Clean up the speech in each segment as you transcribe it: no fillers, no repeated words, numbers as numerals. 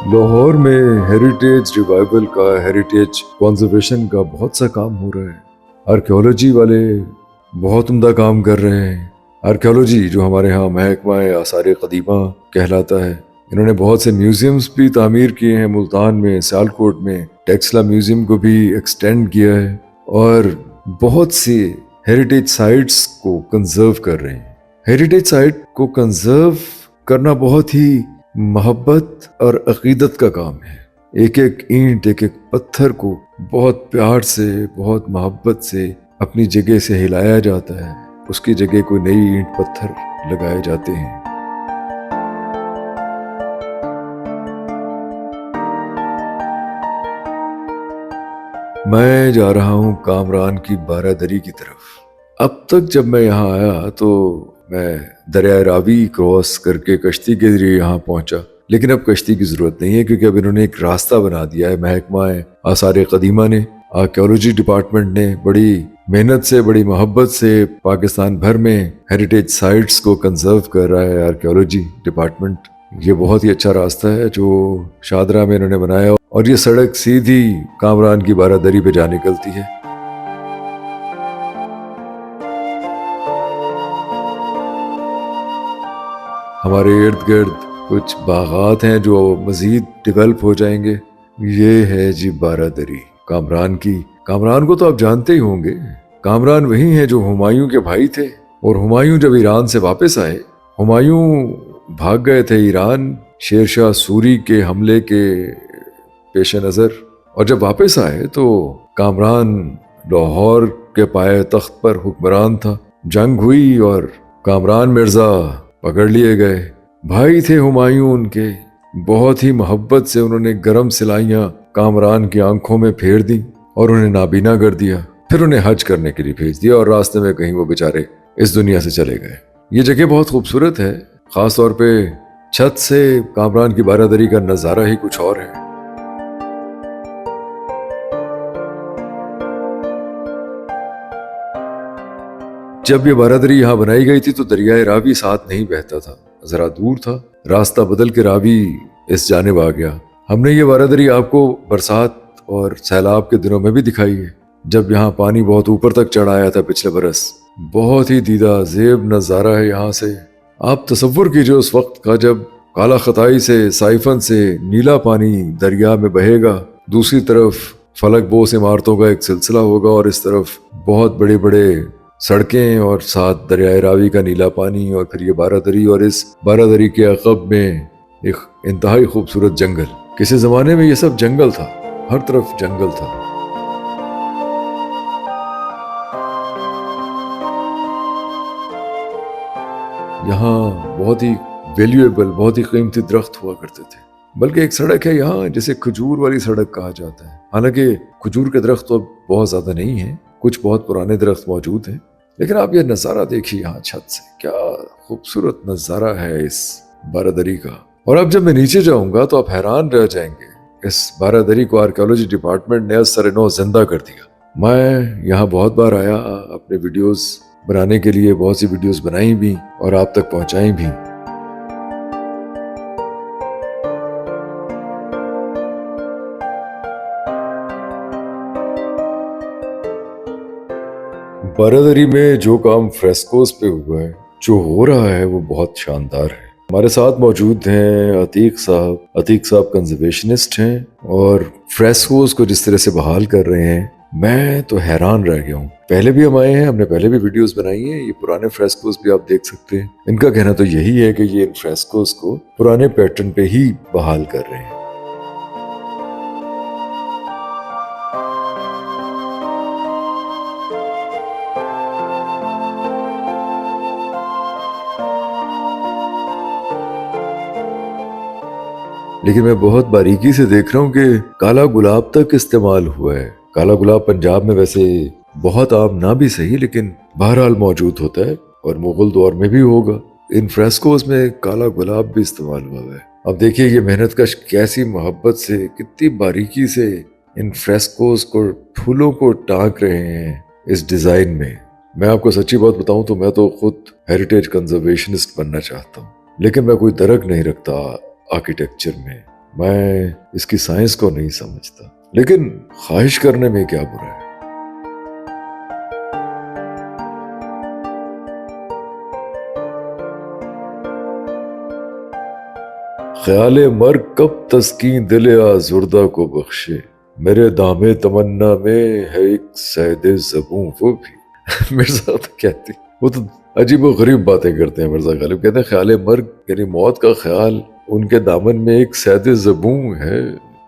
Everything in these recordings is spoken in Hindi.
लाहौर में हेरिटेज रिवाइवल का, हेरिटेज कंजर्वेशन का बहुत सा काम हो रहा है। आर्कियोलॉजी वाले बहुत उम्दा काम कर रहे हैं। आर्कियोलॉजी जो हमारे यहाँ महकमा आसार कदीमा कहलाता है, इन्होंने बहुत से म्यूजियम्स भी तामीर किए हैं। मुल्तान में, सियालकोट में टेक्सला म्यूजियम को भी एक्सटेंड किया है और बहुत से हेरिटेज साइट्स को कंजर्व कर रहे हैं। हेरिटेज साइट को कंजर्व करना बहुत ही मोहब्बत और अकीदत का काम है। एक एक ईंट, एक एक पत्थर को बहुत प्यार से, बहुत मोहब्बत से अपनी जगह से हिलाया जाता है। उसकी जगह कोई नई ईंट पत्थर लगाए जाते हैं। मैं जा रहा हूँ कामरान की बारादरी की तरफ। अब तक जब मैं यहाँ आया तो मैं दरिया रावी क्रॉस करके कश्ती के जरिए यहाँ पहुंचा, लेकिन अब कश्ती की जरूरत नहीं है क्योंकि अब इन्होंने एक रास्ता बना दिया है। महकमा आसार कदीमा ने, आर्कियोलॉजी डिपार्टमेंट ने बड़ी मेहनत से, बड़ी मोहब्बत से पाकिस्तान भर में हेरिटेज साइट्स को कंजर्व कर रहा है आर्कियोलॉजी डिपार्टमेंट। ये बहुत ही अच्छा रास्ता है जो शादरा में इन्होंने बनाया और ये सड़क सीधी कामरान की बारादरी पे जा निकलती है। हमारे इर्द गिर्द कुछ बागात हैं जो मजीद डेवलप हो जाएंगे। ये है जी बारादरी कामरान की। कामरान को तो आप जानते ही होंगे। कामरान वही है जो हुमायूं के भाई थे और हुमायूं जब ईरान से वापस आए, हुमायूं भाग गए थे ईरान शेरशाह सूरी के हमले के पेश नज़र, और जब वापस आए तो कामरान लाहौर के पाए तख्त पर हुक्मरान था। जंग हुई और कामरान मिर्जा पकड़ लिए गए। भाई थे हुमायूं उनके, बहुत ही मोहब्बत से उन्होंने गरम सिलाइयां कामरान की आंखों में फेर दी और उन्हें नाबीना कर दिया। फिर उन्हें हज करने के लिए भेज दिया और रास्ते में कहीं वो बेचारे इस दुनिया से चले गए। ये जगह बहुत खूबसूरत है, खास तौर पे छत से कामरान की बारादरी का नजारा ही कुछ और है। जब ये बारादरी यहाँ बनाई गई थी तो दरियाए रावी साथ नहीं बहता था, जरा दूर था। रास्ता बदल के रावी इस जानिब आ गया। हमने ये बारादरी आपको बरसात और सैलाब के दिनों में भी दिखाई है, जब यहाँ पानी बहुत ऊपर तक चढ़ आया था पिछले बरस। बहुत ही दीदा जेब नज़ारा है यहाँ से। आप तसव्वुर कीजिए उस वक्त का जब काला खताई से, साइफन से नीला पानी दरिया में बहेगा, दूसरी तरफ फलक बोस इमारतों का एक सिलसिला होगा और इस तरफ बहुत बड़े बड़े सड़कें और साथ दरियाए रावी का नीला पानी और फिर ये बारादरी, और इस बारादरी के अक़ब में एक इंतहाई खूबसूरत जंगल। किसी ज़माने में ये सब जंगल था, हर तरफ जंगल था। यहाँ बहुत ही वैल्यूएबल, बहुत ही कीमती दरख्त हुआ करते थे। बल्कि एक सड़क है यहाँ जिसे खजूर वाली सड़क कहा जाता है। हालांकि खजूर के दरख्त तो बहुत ज़्यादा नहीं है, कुछ बहुत पुराने दरख्त मौजूद हैं, लेकिन आप ये नज़ारा देखिए यहाँ छत से, क्या खूबसूरत नज़ारा है इस बारादरी का। और अब जब मैं नीचे जाऊंगा तो आप हैरान रह जाएंगे। इस बारादरी को आर्कियोलॉजी डिपार्टमेंट ने असर-ए-नौ जिंदा कर दिया। मैं यहाँ बहुत बार आया अपने वीडियोस बनाने के लिए, बहुत सी वीडियोस बनाई भी और आप तक पहुंचाई भी। बारादरी में जो काम फ्रेस्कोस पे हुआ है, जो हो रहा है, वो बहुत शानदार है। हमारे साथ मौजूद हैं अतीक साहब। अतीक साहब कंजर्वेशनिस्ट हैं और फ्रेस्कोस को जिस तरह से बहाल कर रहे हैं, मैं तो हैरान रह गया हूँ। पहले भी हम आए हैं, हमने पहले भी वीडियोस बनाई हैं। ये पुराने फ्रेस्कोस भी आप देख सकते हैं। इनका कहना तो यही है कि ये इन फ्रेस्कोस को पुराने पैटर्न पे ही बहाल कर रहे हैं। लेकिन मैं बहुत बारीकी से देख रहा हूँ कि काला गुलाब तक इस्तेमाल हुआ है। काला गुलाब पंजाब में वैसे बहुत आम ना भी सही, लेकिन बहरहाल मौजूद होता है और मुगल दौर में भी होगा। इन फ्रेस्कोस में काला गुलाब भी इस्तेमाल हुआ है। अब देखिए ये मेहनतकश कैसी मोहब्बत से, कितनी बारीकी से इन फ्रेस्कोस को, फूलों को टांक रहे हैं इस डिजाइन में। मैं आपको सच्ची बात बताऊं तो मैं तो खुद हेरिटेज कंजर्वेशनिस्ट बनना चाहता हूँ, लेकिन मैं कोई दरक नहीं रखता आर्किटेक्चर में। मैं इसकी साइंस को नहीं समझता, लेकिन ख्वाहिश करने में क्या बुरा है। ख्याले मर्ग कब तस्कीन दिले आज़ुर्दा को बख्शे, मेरे दामे तमन्ना में है एक सैदे ज़बूं वो भी। मिर्जा तो कहती, वो तो अजीब व गरीब बातें करते हैं मिर्जा गालिब। कहते हैं ख्याले मर्ग यानी मौत का ख्याल उनके दामन में एक सैदे ज़बूं है,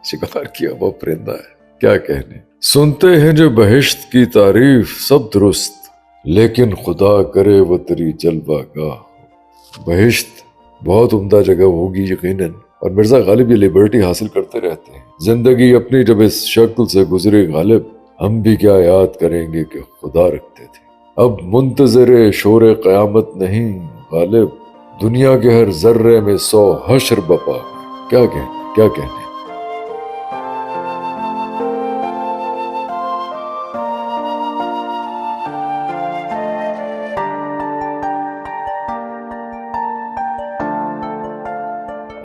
शिकार किया हुआ परिंदा है। क्या कहने, सुनते हैं जो बहिश्त की तारीफ सब दुरुस्त, लेकिन खुदा करे वो तेरी जलवागाह। बहिश्त बहुत उम्दा जगह होगी यकीनन, और मिर्जा गालिब ये लिबर्टी हासिल करते रहते हैं। जिंदगी अपनी जब इस शक्ल से गुजरे गालिब, हम भी क्या याद करेंगे कि खुदा रखते थे। अब मुंतजरे शोर क़यामत नहीं गालिब, दुनिया के हर जर्रे में 100 हश्र बपा। क्या कहने, क्या कहने।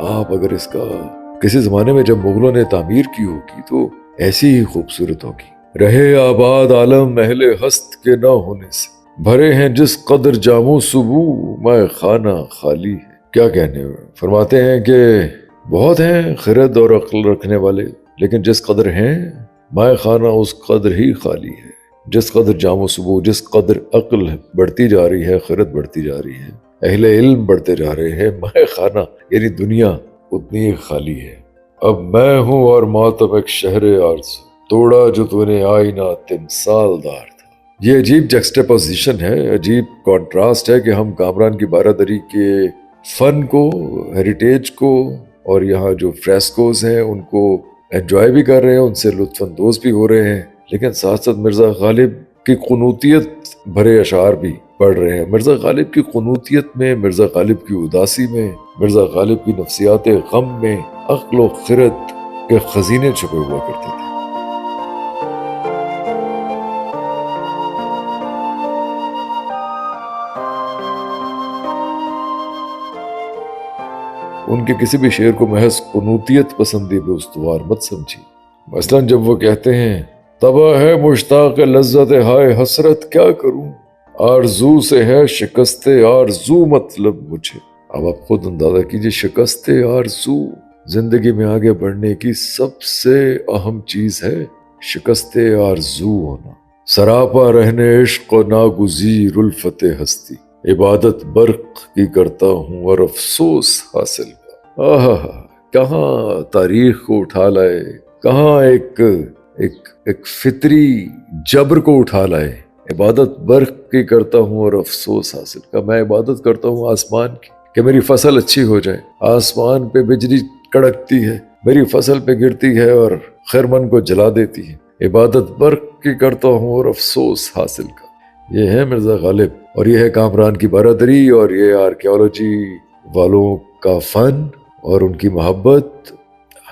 आप अगर इसका किसी जमाने में जब मुगलों ने तामीर की होगी तो ऐसी ही खूबसूरत होगी। रहे आबाद आलम अहले हस्त के ना होने से, भरे हैं जिस कदर जामो सुबू मैं खाना खाली है। क्या कहने, फरमाते हैं कि बहुत हैं खिरद और अक्ल रखने वाले, लेकिन जिस कदर हैं मैं खाना उस कदर ही खाली है। जिस कदर जामो सुबू, जिस कदर अक्ल बढ़ती जा रही है, खिरद बढ़ती जा रही है, अहले इल्म बढ़ते जा रहे हैं, मैं खाना यानी दुनिया उतनी ही खाली है। अब मैं हूं और मातम एक शहरे आरज़ू, तोड़ा जो तूने आईना तिमसालदार था। ये अजीब जक्सटेपोजिशन है, अजीब कॉन्ट्रास्ट है कि हम कामरान की बारादरी के फन को, हेरिटेज को और यहाँ जो फ्रेस्कोज हैं उनको एंजॉय भी कर रहे हैं, उनसे लुत्फानंदोज भी हो रहे हैं, लेकिन साथ साथ मिर्जा गालिब की कुनूतियत भरे अशार भी पढ़ रहे हैं। मिर्जा गालिब की कुनूतियत में, मिर्जा गालिब की उदासी में, मिर्जा गालिब की नफ्सियात गम में अक्ल व खिरत के खजीने छुपे हुआ करते थे। उनके किसी भी शेर को महज कुनूतियत पसंदी पे उस्तवार मत समझी। मसलन जब वो कहते हैं तबा है मुश्ताक लज्जत हाय हसरत क्या करूं, आरजू से है शिकस्ते आरजू मतलब मुझे। अब आप खुद अंदाजा कीजिए, शिकस्ते आरजू, जिंदगी में आगे बढ़ने की सबसे अहम चीज है शिकस्ते आरजू होना। सरापा रहने इश्क और नागुज़ीर उल्फते हस्ती, इबादत बर्क की करता हूँ और अफसोस हासिल का। आहा, कहाँ तारीख को उठा लाए, कहाँ एक फितरी जबर को उठा लाए। इबादत बर्क की करता हूँ और अफसोस हासिल का। मैं इबादत करता हूँ आसमान की कि मेरी फसल अच्छी हो जाए। आसमान पे बिजली कड़कती है, मेरी फसल पे गिरती है और खैरमन को जला देती है। इबादत बर्क की करता हूँ और अफसोस हासिल का। ये है मिर्जा गालिब, और ये है कामरान की बारादरी, और ये आर्कियोलॉजी वालों का फन और उनकी मोहब्बत।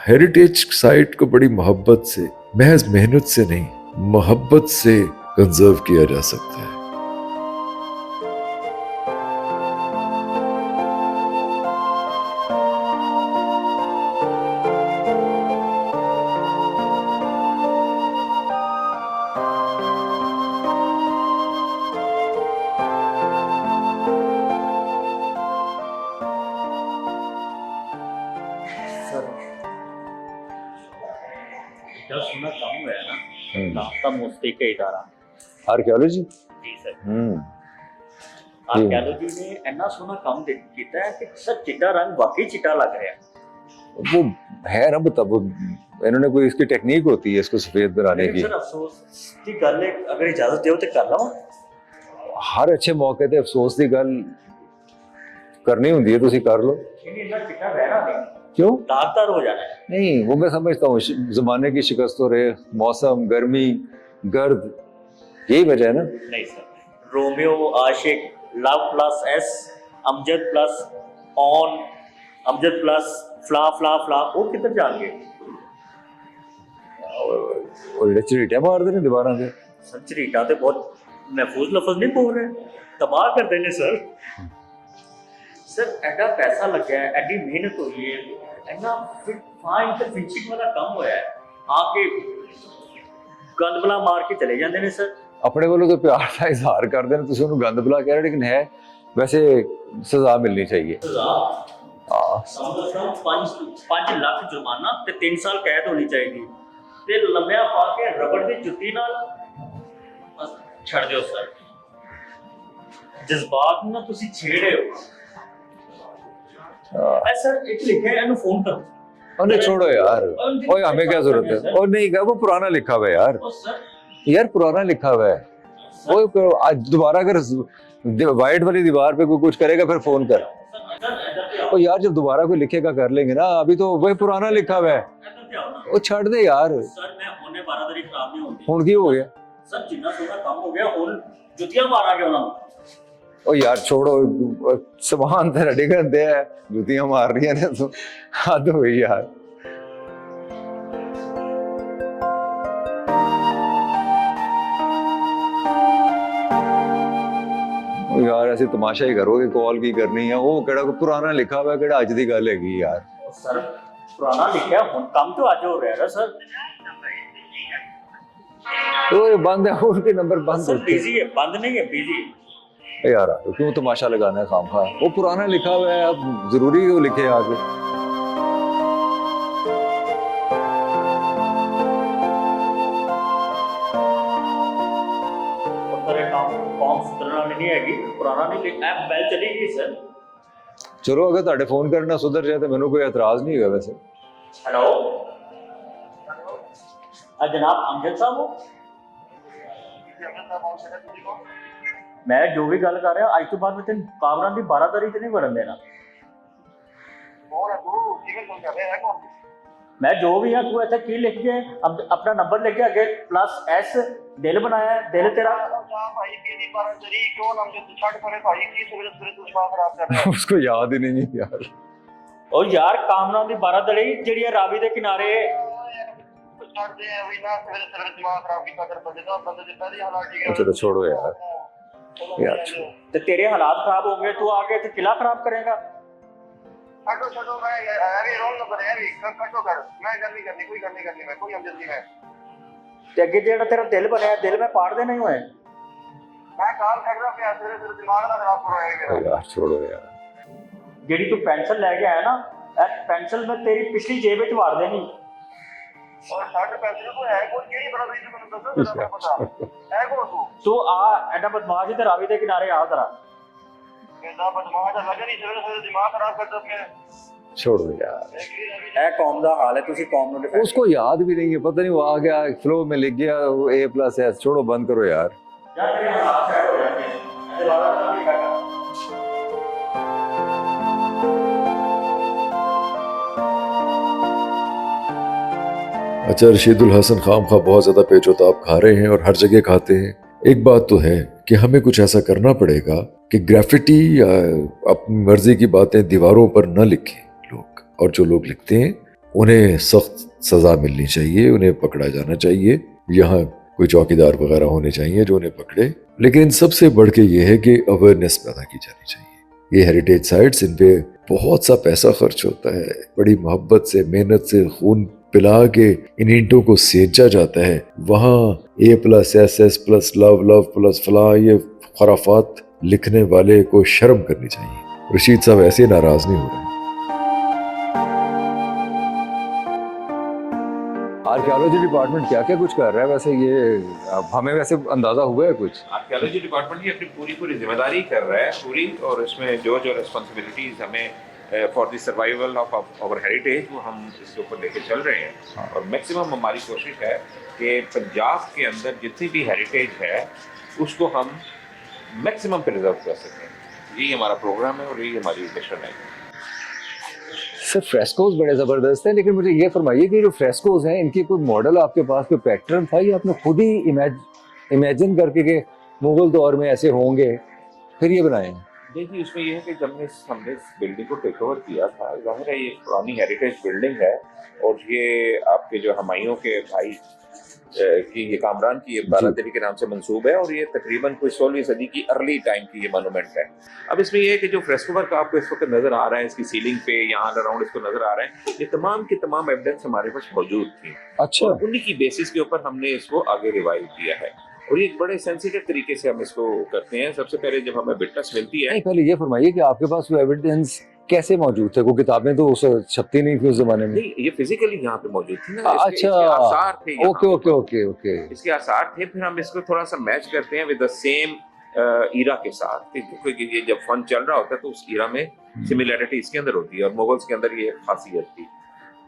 हेरिटेज साइट को बड़ी मोहब्बत से, महज मेहनत से नहीं, मोहब्बत से कंजर्व किया जा सकता है। जब सुना कम हुआ है ना नाश्ता मुफ्ती का इदारा आर्कियोलॉजी जी सर आर्कियोलॉजी ने इतना सोना काम किया है कि सर चिट्टा रंग वाकई चिट्टा लग रहा है। वो है ना, तब इन्होंने कोई इसकी टेक्निक होती है इसको सफेद बनाने की। सर अफसोस की गल है, अगर इजाजत दो तो कर लवां। हर अच्छे मौके ते अफसोस की गल करनी होती है, तुसी कर लो। इतना चिट्टा रहना नहीं, क्यों दागदार हो जाना है। नहीं, वो मैं समझता हूँ जमाने की शिकस्त हो रहे, मौसम, गर्मी, गर्द, यही वजह है ना। नहीं सर, रोमियो आशिक, लव प्लस एस, Amjad plus on, Amjad plus फ्ला फ्ला फ्ला, वो किधर जाएंगे? और चरीटा मार देने दीवारा पे। सर चरीटा तो बहुत महफूज लफज नहीं बोल रहे, तबाह कर देने सर। सर एडा पैसा लगा है, एडी मेहनत हुई है, ਇੰਨਾ ਫਿਟ ਫਾਈਨ ਤੇ ਫਿਟਿੰਗ ਵਾਲਾ ਕੰਮ ਹੋਇਆ ਹੈ ਆ ਕੇ ਗੰਦ ਬਲਾ ਮਾਰ ਕੇ ਚਲੇ ਜਾਂਦੇ ਨੇ ਸਰ ਆਪਣੇ ਵੱਲੋਂ ਤਾਂ ਪਿਆਰ ਦਾ ਇਜ਼ਹਾਰ ਕਰਦੇ ਨੇ, ਤੁਸੀਂ ਉਹਨੂੰ ਗੰਦ ਬਲਾ ਕਹਿ ਰਹੇ, ਲੇਕਿਨ ਹੈ ਵੈਸੇ ਸਜ਼ਾ ਮਿਲਣੀ ਚਾਹੀਏ। ਸਜ਼ਾ 5 ਲੱਖ ਜੁਰਮਾਨਾ ਤੇ 3 ਸਾਲ ਕੈਦ ਹੋਣੀ ਚਾਹੀਦੀ ਤੇ ਲੰਮਿਆ ਪਾ ਕੇ ਰਬੜ ਦੀ ਜੁੱਤੀ ਨਾਲ ਬਸ ਛੱਡ ਦਿਓ ਸਰ। ਜਜ਼ਬਾਤ ਨੂੰ ਨਾ ਤੁਸੀਂ ਛੇੜੇ ਹੋ। सर एक लिखा है इन्हें फोन करो। अरे छोड़ो यार, ओए हमें क्या जरूरत है? और नहीं क्या, वो पुराना लिखा हुआ है यार। यार पुराना लिखा हुआ है। वो आज दोबारा अगर वाइट वाली दीवार पे कोई कुछ करेगा फिर फोन कर। ओ यार जब दोबारा कोई लिखेगा कर लेंगे ना, अभी तो वही पुराना लिखा हुआ है। वो छड़ दे यार। सर मैं होने 12 तारीख खराब नहीं होती। हुन की हो गया? सर जितना सोना कम हो गया हुन जुतियां मारांगे उन्हां। ओ यार छोड़ो, समान तेरा डिगन दे है, जुतियां मार रही है तो हद हुई यार। ओ यार ऐसे तमाशा ही करोगे, कॉल की करनी है, वो केड़ा पुराना लिखा हुआ है, केड़ा अज दी गल हैगी यार। सर पुराना लिखा हुन काम तो आज हो रहा है सर। तो ये बंद है, उनके नंबर बंद सर बिजी है, बंद नहीं है, बिजी है। यार क्यों तमाशा लगाना है खामखा? वो पुराना लिखा हुआ है, अब जरूरी है वो लिखे आगे। पुराना नहीं लिखा है, बेल चलेगी सर। चलो अगर ਤੁਹਾਡੇ फोन करना सुधर जाए तो मैंने कोई एतराज नहीं है वैसे। हेलो जनाब अमजद साहब हो? मैं जो भी गल कर रहा अज तो बाद में तेन कामरान की 12 तारीख नहीं बढ़न देना। मैं जो भी हाँ तू ऐसा की लिख के अपना नंबर लिख के आगे +S दिल बनाया, दिल तेरा उसको याद ही नहीं है यार। और यार कामरान की 12 तारीख जी रावी के किनारे चलो छोड़ो यार, यार तो तेरे हालात खराब हो गए, तू आके तो किला खराब करेगा। अगे जेड़ा तेरा दिल बनया, दिल में पाड़ देना ही होए। यार छोड़ो यार। जेड़ी तू पेंसिल लेके आया ना, पेंसिल में तेरी पिछली जेब में वाड़ देनी। तू आ एडा बदमाश ही रावी के किनारे आ जरा। छोड़ो यार, ए कौम दा हाल है, तुसी कौम नु डिफेंड उसको याद भी नहीं है, पता नहीं वो आ गया फ्लो में लिख गया A+S। छोड़ो बंद करो यार। यार तेरे हालात सेट हो जाएंगे, ऐसे वाला नहीं करना। अच्छा रशीदुल हसन खामखा बहुत ज़्यादा पेचोताब खा रहे हैं और हर जगह खाते हैं। एक बात तो है कि हमें कुछ ऐसा करना पड़ेगा कि ग्राफिटी या अपनी मर्जी की बातें दीवारों पर न लिखें लोग, और जो लोग लिखते हैं उन्हें सख्त सज़ा मिलनी चाहिए, उन्हें पकड़ा जाना चाहिए। यहाँ कोई चौकीदार वगैरह होने चाहिए जो उन्हें पकड़े। लेकिन सबसे बढ़ के ये है कि अवेयरनेस पैदा की जानी चाहिए। ये हेरिटेज साइट्स, इन पे बहुत सा पैसा खर्च होता है, बड़ी मोहब्बत से, मेहनत से, खून पिला के इन ईंटों को सेंचा जाता है। वहाँ A+SS+ लव फला ये खराफात लिखने वाले को शर्म करनी चाहिए। रशीद साहब ऐसे नाराज नहीं हो रहे। आर्कियोलॉजी डिपार्टमेंट क्या क्या कुछ कर रहा है वैसे? ये हमें वैसे अंदाजा हुआ है कुछ? आर्कियोलॉजी डिपार्टमेंट ही अपनी पूरी जिम्मेदारी कर रहा है पूरी, और इसमें जो रिस्पॉन्सिबिलिटीज हमें for the survival of our heritage वो हम इसके ऊपर लेके चल रहे हैं। और मैक्सिमम हमारी कोशिश है कि पंजाब के अंदर जितनी भी हेरिटेज है उसको हम मैक्सिमम प्रिजर्व कर सकें। यही हमारा प्रोग्राम है और यही हमारी मिशन है। सर फ्रेस्कोज बड़े ज़बरदस्त हैं, लेकिन मुझे ये फरमाइए कि जो फ्रेस्कोज हैं इनकी कोई मॉडल आपके पास, कोई पैटर्न था या आपने खुद ही इमेजिन करके कि मुगल दौर में ऐसे होंगे फिर ये बनाए हैं? देखिए उसमें यह है कि जब हमने इस बिल्डिंग को टेक ओवर किया था, जाहिर है ये पुरानी हेरिटेज बिल्डिंग है और ये आपके जो हमायूं के भाई कि ये कामरान की ये बारादरी के नाम से मंसूब है, और ये तकरीबन कोई 16वीं सदी की अर्ली टाइम की ये मोनूमेंट है। अब इसमें ये है कि जो फ्रेस्को वर्क आपको इस वक्त नजर आ रहा है, इसकी सीलिंग पे यहाँ अराउंड इसको नजर आ रहा है, ये तमाम की तमाम एविडेंस हमारे पास मौजूद थी। अच्छा, और उन्हीं की बेसिस के ऊपर हमने इसको आगे रिवाइव किया है, और ये एक बड़े सेंसिटिव तरीके से हम इसको करते हैं। सबसे पहले जब हमें विटनेस मिलती है, नहीं पहले ये फरमाइए कि आपके पास वो एविडेंस कैसे मौजूद थे? वो किताबें तो उस छपती नहीं थी उस जमाने में। नहीं ये फिजिकली यहाँ पे मौजूद थी ना, अच्छा, इसके आसार थे यहाँ ओके पे। Okay okay okay. इसके आसार थे। फिर हम इसको थोड़ा सा मैच करते हैं विद द सेम ईरा के साथ, क्योंकि ये जब फन चल रहा होता है तो उस ईरा में सिमिलैरिटी इसके अंदर होती है, और मुगल्स के अंदर ये खासियत थी।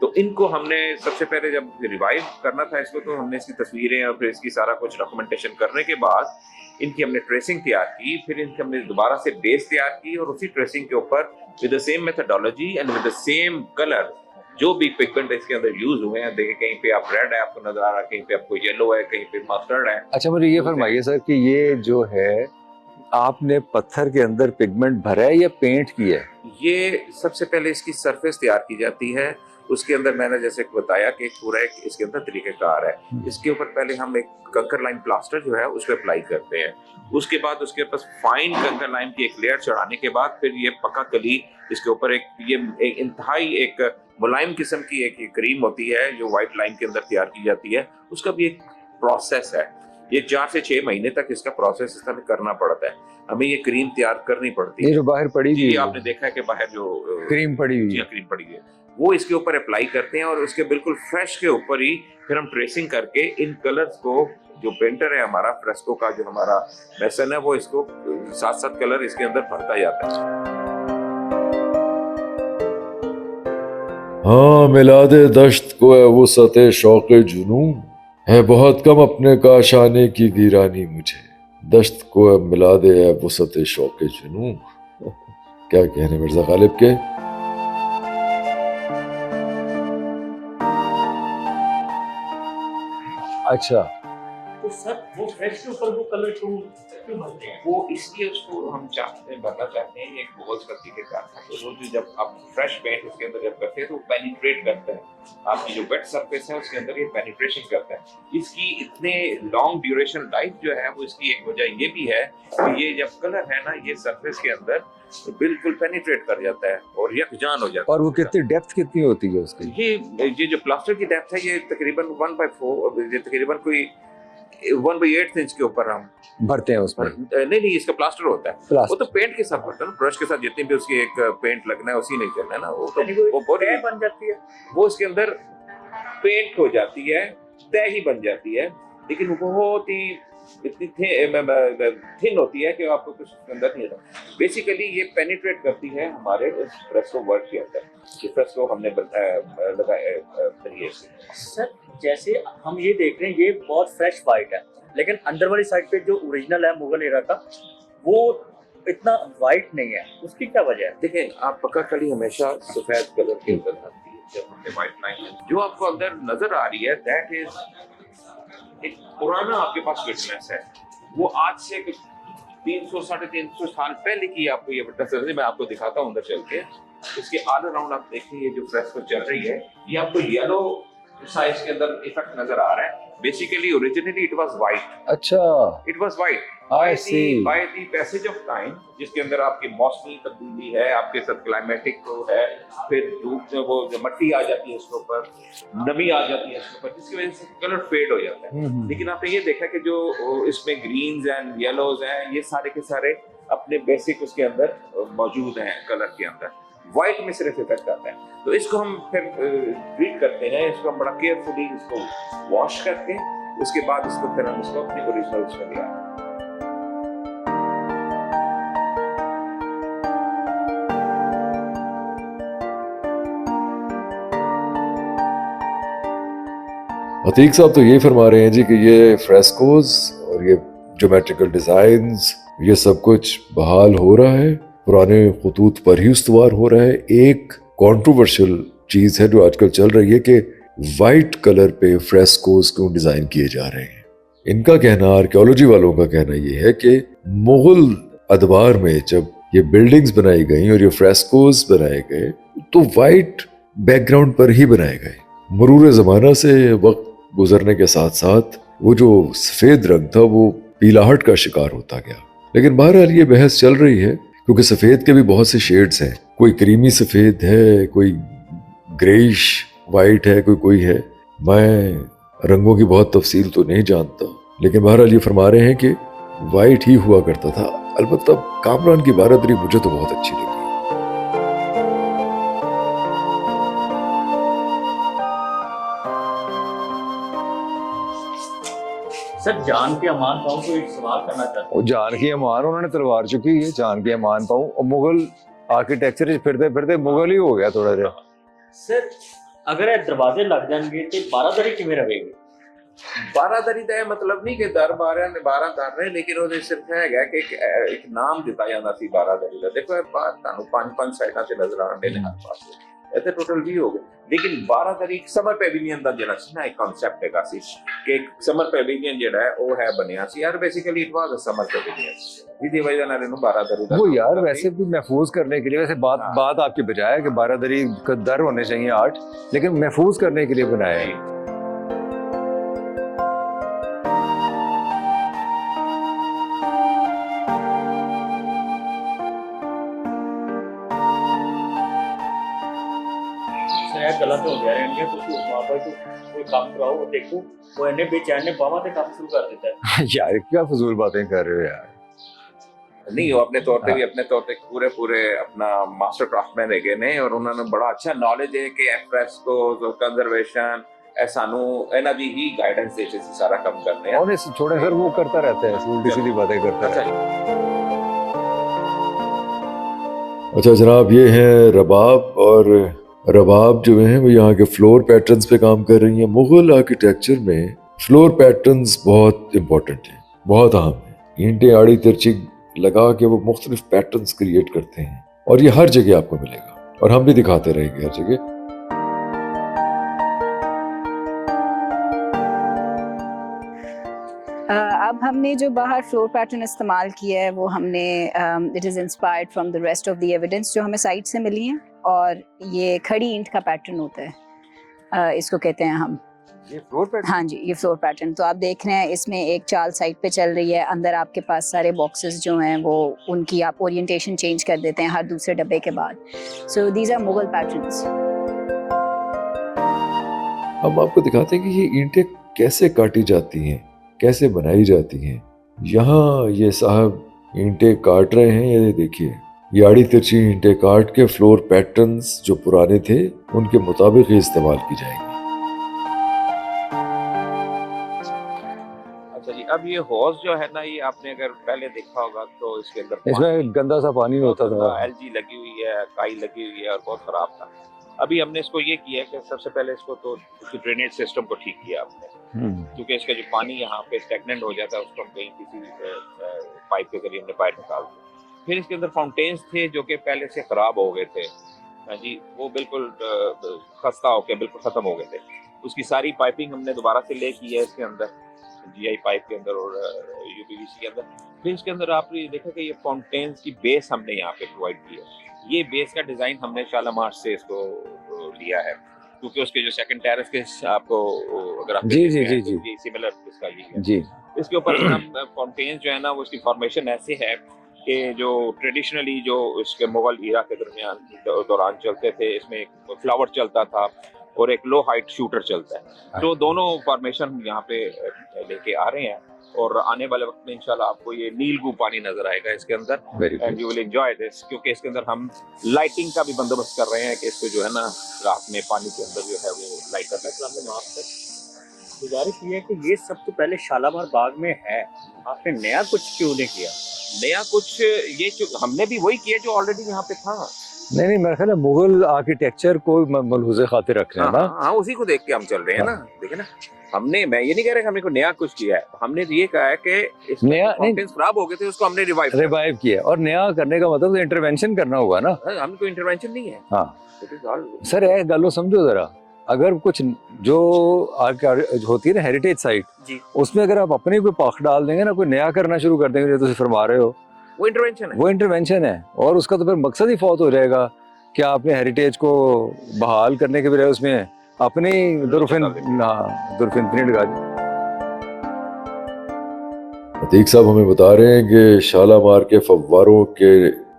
तो इनको हमने सबसे पहले जब रिवाइव करना था इसको, तो हमने इसकी तस्वीरें और फिर इसकी सारा कुछ डॉक्यूमेंटेशन करने के बाद इनकी हमने ट्रेसिंग तैयार की। फिर इनकी हमने दोबारा से बेस तैयार की, और उसी ट्रेसिंग के ऊपर with the same methodology and with the same colour जो भी पिगमेंट इसके अंदर यूज हुए हैं, देखिए कहीं पे आप रेड है आपको नजर आ रहा है, कहीं पे आपको येलो है, कहीं पे मस्टर्ड है। अच्छा मुझे ये फरमाइए सर कि ये जो है आपने पत्थर के अंदर पिगमेंट भरा है या पेंट किया है? ये सबसे पहले इसकी सरफेस तैयार की जाती है, उसके अंदर मैंने जैसे बताया कि पूरा एक इसके अंदर तरीकेकार है। इसके ऊपर पहले हम एक कंकर लाइम प्लास्टर जो है उस पर अप्लाई करते हैं, उसके बाद उसके ऊपर फाइन कंकर लाइम की एक लेयर चढ़ाने के बाद फिर ये पक्का कली इसके ऊपर एक इंतहाई एक मुलायम किस्म की एक क्रीम होती है जो व्हाइट लाइम के अंदर तैयार की जाती है। उसका भी एक प्रोसेस है, ये 4 से 6 महीने तक इसका प्रोसेस इस तरह करना पड़ता है। हमें ये क्रीम तैयार करनी पड़ती है। ये जो बाहर पड़ी हुई जी है, आपने देखा है कि बाहर जो क्रीम पड़ी हुई है, क्रीम पड़ी हुई है, वो इसके ऊपर अप्लाई करते हैं, और उसके बिल्कुल फ्रेश के ऊपर ही फिर हम ट्रेसिंग करके इन कलर्स को, जो पेंटर है हमारा फ्रेस्को का जो हमारा मेसन है, वो इसको 7-7 कलर इसके अंदर भरता जाता है। हाँ, मिलादे दश्त को है वो सते शौक़े जुनूं, है बहुत कम अपने काशाने की वीरानी मुझे। दश्त को है मिलादे है वो सते शौक़े जुनूं। क्या कहने मिर्जा गालिब के। अच्छा तो सर वो फ्रेश के ऊपर वो कलर क्यों भरते हैं? वो इसलिए उसको हम चाहते हैं, भरना चाहते हैं, ये एक बहुत का तरीकेकार था। तो वो जो जब आप फ्रेश पेंट इसके अंदर जब करते हैं तो पेनिट्रेट करता है, आपकी जो वेट सरफेस है उसके अंदर ये पेनिट्रेशन करता है। इसकी इतने लॉन्ग ड्यूरेशन लाइफ जो है वो इसकी एक वजह ये भी है कि ये जब कलर है ना ये सरफेस के अंदर बिल्कुल पेनिट्रेट कर जाता है और यकजान हो जाता है। और वो कितनी डेप्थ कितनी होती है उसकी? ये जो प्लास्टर की डेप्थ है ये तकरीबन 1/4, ये तकरीबन कोई 1/8 इंच के ऊपर हम भरते हैं उसमें। नहीं इसका प्लास्टर होता है। प्लास्टर। वो तो पेंट के साथ भरता है ना, ब्रश के साथ जितनी भी उसकी एक पेंट लगना है उसी नहीं चलना है ना, वो तो वो बॉडी बन जाती है, वो इसके अंदर पेंट हो जाती है, तय ही बन जाती है, लेकिन वो बहुत ही इतनी थिन होती है कि आपको कुछ अंदर नहीं आता। बेसिकली ये पेनिट्रेट करती है हमारे फ्रेस्को वर्क के अंदर, ये फ्रेस्को हमने लगाया तरीके से। सर जैसे हम ये देख रहे हैं ये बहुत फ्रेश वाइट है, लेकिन अंदर वाली साइड पे जो ओरिजिनल है मुगल एरा का वो इतना वाइट नहीं है, उसकी क्या वजह है? देखिए आप पक्का कली हमेशा सफेद कलर के अंदर आती है, जब हमने व्हाइट लाइन जो आपको अंदर नजर आ रही है दैट इज एक पुराना आपके पास विटनेस है, वो आज से 300-350 साल पहले की आपको ये विटनेस है। मैं आपको दिखाता हूँ अंदर चल के, इसके ऑल अराउंड आप देखिए ये जो फ्रेस्को चल रही है ये आपको येलो साइज के अंदर इफेक्ट नजर आ रहा है। Basically originally it was white. अच्छा, it was white I see. By the passage of time, जिसके अंदर आपकी मौसमी तब्दीली है, आपके साथ क्लाइमेटिक को है, फिर धूप में वो जो मट्टी आ जाती है इसके ऊपर, नमी आ जाती है इसके ऊपर, जिसकी वजह से कलर फेड हो जाता है। लेकिन आपने ये देखा कि जो इसमें ग्रीन्स एंड येलोज हैं ये सारे के सारे अपने बेसिक उसके अंदर मौजूद हैं कलर के अंदर, व्हाइट में सिर्फ इफेक्ट आता है। तो इसको हम फिर ट्रीट करते हैं, इसको हम बड़ा केयरफुली इसको वॉश करके उसके बाद इसको फिर हम इसको अपने ओरिजिनल उसमें ले आते हैं। अतीक साहब तो ये फरमा रहे हैं जी कि ये फ्रेस्कोज और ये ज्योमेट्रिकल डिजाइन्स ये सब कुछ बहाल हो रहा है, पुराने खतूत पर ही उस्तवार हो रहा है। एक कंट्रोवर्शियल चीज है जो आजकल चल रही है कि वाइट कलर पे फ्रेस्कोज क्यों डिजाइन किए जा रहे हैं। इनका कहना, आर्कियोलॉजी वालों का कहना ये है कि मुगल अदवार में जब ये बिल्डिंग्स बनाई गई और ये फ्रेस्कोज बनाए गए तो वाइट बैकग्राउंड पर ही बनाए गए। मरूर ज़माना से वक्त गुजरने के साथ साथ वो जो सफेद रंग था वो पीलाहट का शिकार होता गया। लेकिन बहरहाल ये बहस चल रही है क्योंकि सफेद के भी बहुत से शेड्स हैं, कोई क्रीमी सफेद है, कोई ग्रेइश वाइट है, कोई है। मैं रंगों की बहुत तफसील तो नहीं जानता, लेकिन बहरहाल ये फरमा रहे हैं कि वाइट ही हुआ करता था। अलबत्ता कामरान की बारादरी मुझे तो बहुत अच्छी लगी। सर जान के अमान पाओ को एक सवाल करना चाहता हूँ। वो जान की अमान उन्होंने तलवार चुकी है, जान की अमान पाऊँ और मुगल आर्किटेक्चर फिरते फिरते मुगल ही हो गया थोड़ा जिहा। सर अगर ये दरवाजे लग जाएंगे तो बारादरी किवें रहेगी? बारादरी ਦਾ ਇਹ ਮਤਲਬ ਨਹੀਂ ਕਿ ਦਰ ਬਾਰਿਆਂ ਨੇ 12 ਕਰ ਰਹੇ, ਲੇਕਿਨ ਉਹਦੇ ਸਿਰਫ ਹੈਗਾ ਕਿ ਇੱਕ ਨਾਮ ਦਿੱਤਾ ਜਾਂਦਾ ਸੀ ਬਾਰਾਦਰੀ ਦਾ। ਦੇਖੋ ਇਹ ਬਾਹਰ ਤੁਹਾਨੂੰ 5-5 ਸਾਈਡਾਂ ਤੇ ਨਜ਼ਰ ਆਉਂਦੇ ਨੇ ਹਰ ਪਾਸੇ, ਇਹ ਤੇ ਟੋਟਲ 20 ਹੋ ਗਏ। ਲੇਕਿਨ ਬਾਰਾਦਰੀ ਇੱਕ ਸਮਰ ਪੈਵਿਲੀਅਨ ਦਾ ਜਿਹੜਾ ਸੀ ਨਾ ਇੱਕ ਕਨਸੈਪਟ ਹੈਗਾ ਸੀ ਕਿ ਇੱਕ ਸਮਰ ਪੈਵਿਲੀਅਨ ਜਿਹੜਾ ਹੈ ਉਹ ਹੈ ਬਣਿਆ ਸੀ ਯਾਰ, basically it was a summer pavilion, जिसकी वजह ਨਾਲ ਇਹਨੂੰ ਬਾਰਾਦਰੀ ਦਾ वो यार वैसे भी महफूज करने के लिए, वैसे बात आपकी बजाय है कि बारादरी का दर होने चाहिए 8, लेकिन महफूज करने के लिए बनाया है। गलत हो गया है, वहाँ पर तो कोई काम कराओ, देखो वो इन्हें बेचैन ने बाबा से काम शुरू कर देता है। यार क्या फजूल बातें कर रहे हो यार। नहीं वो अपने तौर पे भी अपने तौर पे पूरे अपना मास्टर क्राफ्टमैन है ने, और उन्होंने बड़ा अच्छा नॉलेज है कि फ्रेस्को कंजर्वेशन सानू इन्हां दी ही गाइडेंस दे के सारा काम करते हैं। और इस छोटे सर वो करता रहता है, उल्टी सीधी बातें करता रहता है। अच्छा जनाब, ये हैं रबाब, और रबाब जो हैं वो यहाँ के फ्लोर पैटर्न्स पे काम कर रही हैं। मुगल आर्किटेक्चर में फ्लोर पैटर्न्स बहुत इंपॉर्टेंट हैं, बहुत अहम हैं। ईंटें आड़ी तिरछी लगा के वो मुख्तलिफ पैटर्न्स क्रिएट करते हैं, और ये हर जगह आपको मिलेगा, और हम भी दिखाते रहेंगे हर जगह। अब हमने जो बाहर फ्लोर पैटर्न इस्तेमाल किया है वो हमने it is inspired from the rest of the evidence जो हमें साइट से मिली हैं, और ये खड़ी ईंट का पैटर्न होता है, इसको कहते हैं हम ये फ्लोर पैटर्न। हाँ जी, ये फ्लोर पैटर्न। तो आप देख रहे हैं इसमें एक चाल साइड पे चल रही है, अंदर आपके पास सारे बॉक्सेस जो हैं वो उनकी आप ओरिएंटेशन चेंज कर देते हैं हर दूसरे डब्बे के बाद। So these are Mughal patterns. हम आपको दिखाते हैं कि ये ईंटें कैसे काटी जाती हैं, कैसे बनाई जाती हैं। यहाँ ये साहब ईंटें काट रहे हैं, ये देखिए, ये आड़ी तिरछी ईंटें काट के फ्लोर पैटर्न्स जो पुराने थे उनके मुताबिक ही इस्तेमाल की जाएंगी। अच्छा जी, अब ये हौज जो है ना, ये आपने अगर पहले देखा होगा तो इसके अंदर इसमें गंदा सा पानी होता था, एलजी लगी हुई है, काई लगी हुई है और बहुत खराब था। अभी हमने इसको ये किया कि सबसे पहले इसको तो ड्रेनेज सिस्टम को ठीक किया आपने, क्योंकि इसका जो पानी यहाँ पे स्टैगनेंट हो जाता है उसको हम कहीं किसी पाइप के जरिए हमने बाहर निकाल दिया। फिर इसके अंदर फाउंटेन्स थे जो कि पहले से खराब हो गए थे, हाँ जी, वो बिल्कुल खस्ता होके बिल्कुल खत्म हो गए थे। उसकी सारी पाइपिंग हमने दोबारा से ले की है इसके अंदर, जीआई पाइप के अंदर और यूपीवीसी के अंदर। फिर इसके अंदर आपने देखा कि ये फाउंटेन्स की बेस हमने यहाँ पे प्रोवाइड की है। ये बेस का डिजाइन हमने शालामार से इसको लिया है, क्योंकि उसके जो सेकंड टेरेस के आपको अगर आप जी जी जी जी सिमिलर इसका ये है। जी। इसके ऊपर हम फाउंटेन्स जो है ना वो इसकी फॉर्मेशन ऐसे है कि जो ट्रेडिशनली जो इसके मुगल ईरा के दौरान चलते थे, इसमें एक फ्लावर चलता था और एक लो हाइट शूटर चलता है, तो दोनों फॉर्मेशन यहाँ पे लेके आ रहे हैं। और आने वाले वक्त में इंशाल्लाह आपको ये नीलगू पानी नजर आएगा इसके अंदर, and you will enjoy this, क्योंकि इसके अंदर हम लाइटिंग का भी बंदोबस्त कर रहे हैं कि इसको जो है ना रात में पानी के अंदर जो है वो लाइट करना है। गुजारिश ये है कि ये सब तो पहले शालामार बाग में है, आपने नया कुछ क्यों नहीं किया? नया कुछ ये हमने भी वही किया जो ऑलरेडी यहाँ पे था। नहीं मेरा ख्याल है मुगल आर्किटेक्चर को मलहूज़े खातिर रख रहे हैं ना। हाँ, उसी को देख के हम चल रहे हैं ना। देखिए ना, हमने, मैं ये नहीं कह रहा कि हमने को नया कुछ किया है, हमने ये कहा है कि नया फाउंटेन्स खराब हो गए थे उसको हमने रिवाइव किया, और नया करने का मतलब इंटरवेंशन करना होगा ना। हमने कोई इंटरवेंशन नहीं है। हाँ सर, ये गलो समझो जरा, अगर कुछ जो होती है ना हेरिटेज साइट जी, उसमें अगर आप अपनी कोई पाख डाल देंगे ना, कोई नया करना शुरू कर देंगे, जो तुम फरमा रहे हो, वो इंटरवेंशन है। वो इंटरवेंशन है, और उसका तो फिर मकसद ही फौत हो जाएगा कि आपने हेरिटेज को बहाल करने के बजाय उसमें अपनी दुरफिन दुरफिन गाजी। अतीक साहब हमें बता रहे हैं कि शालामार के फव्वारों के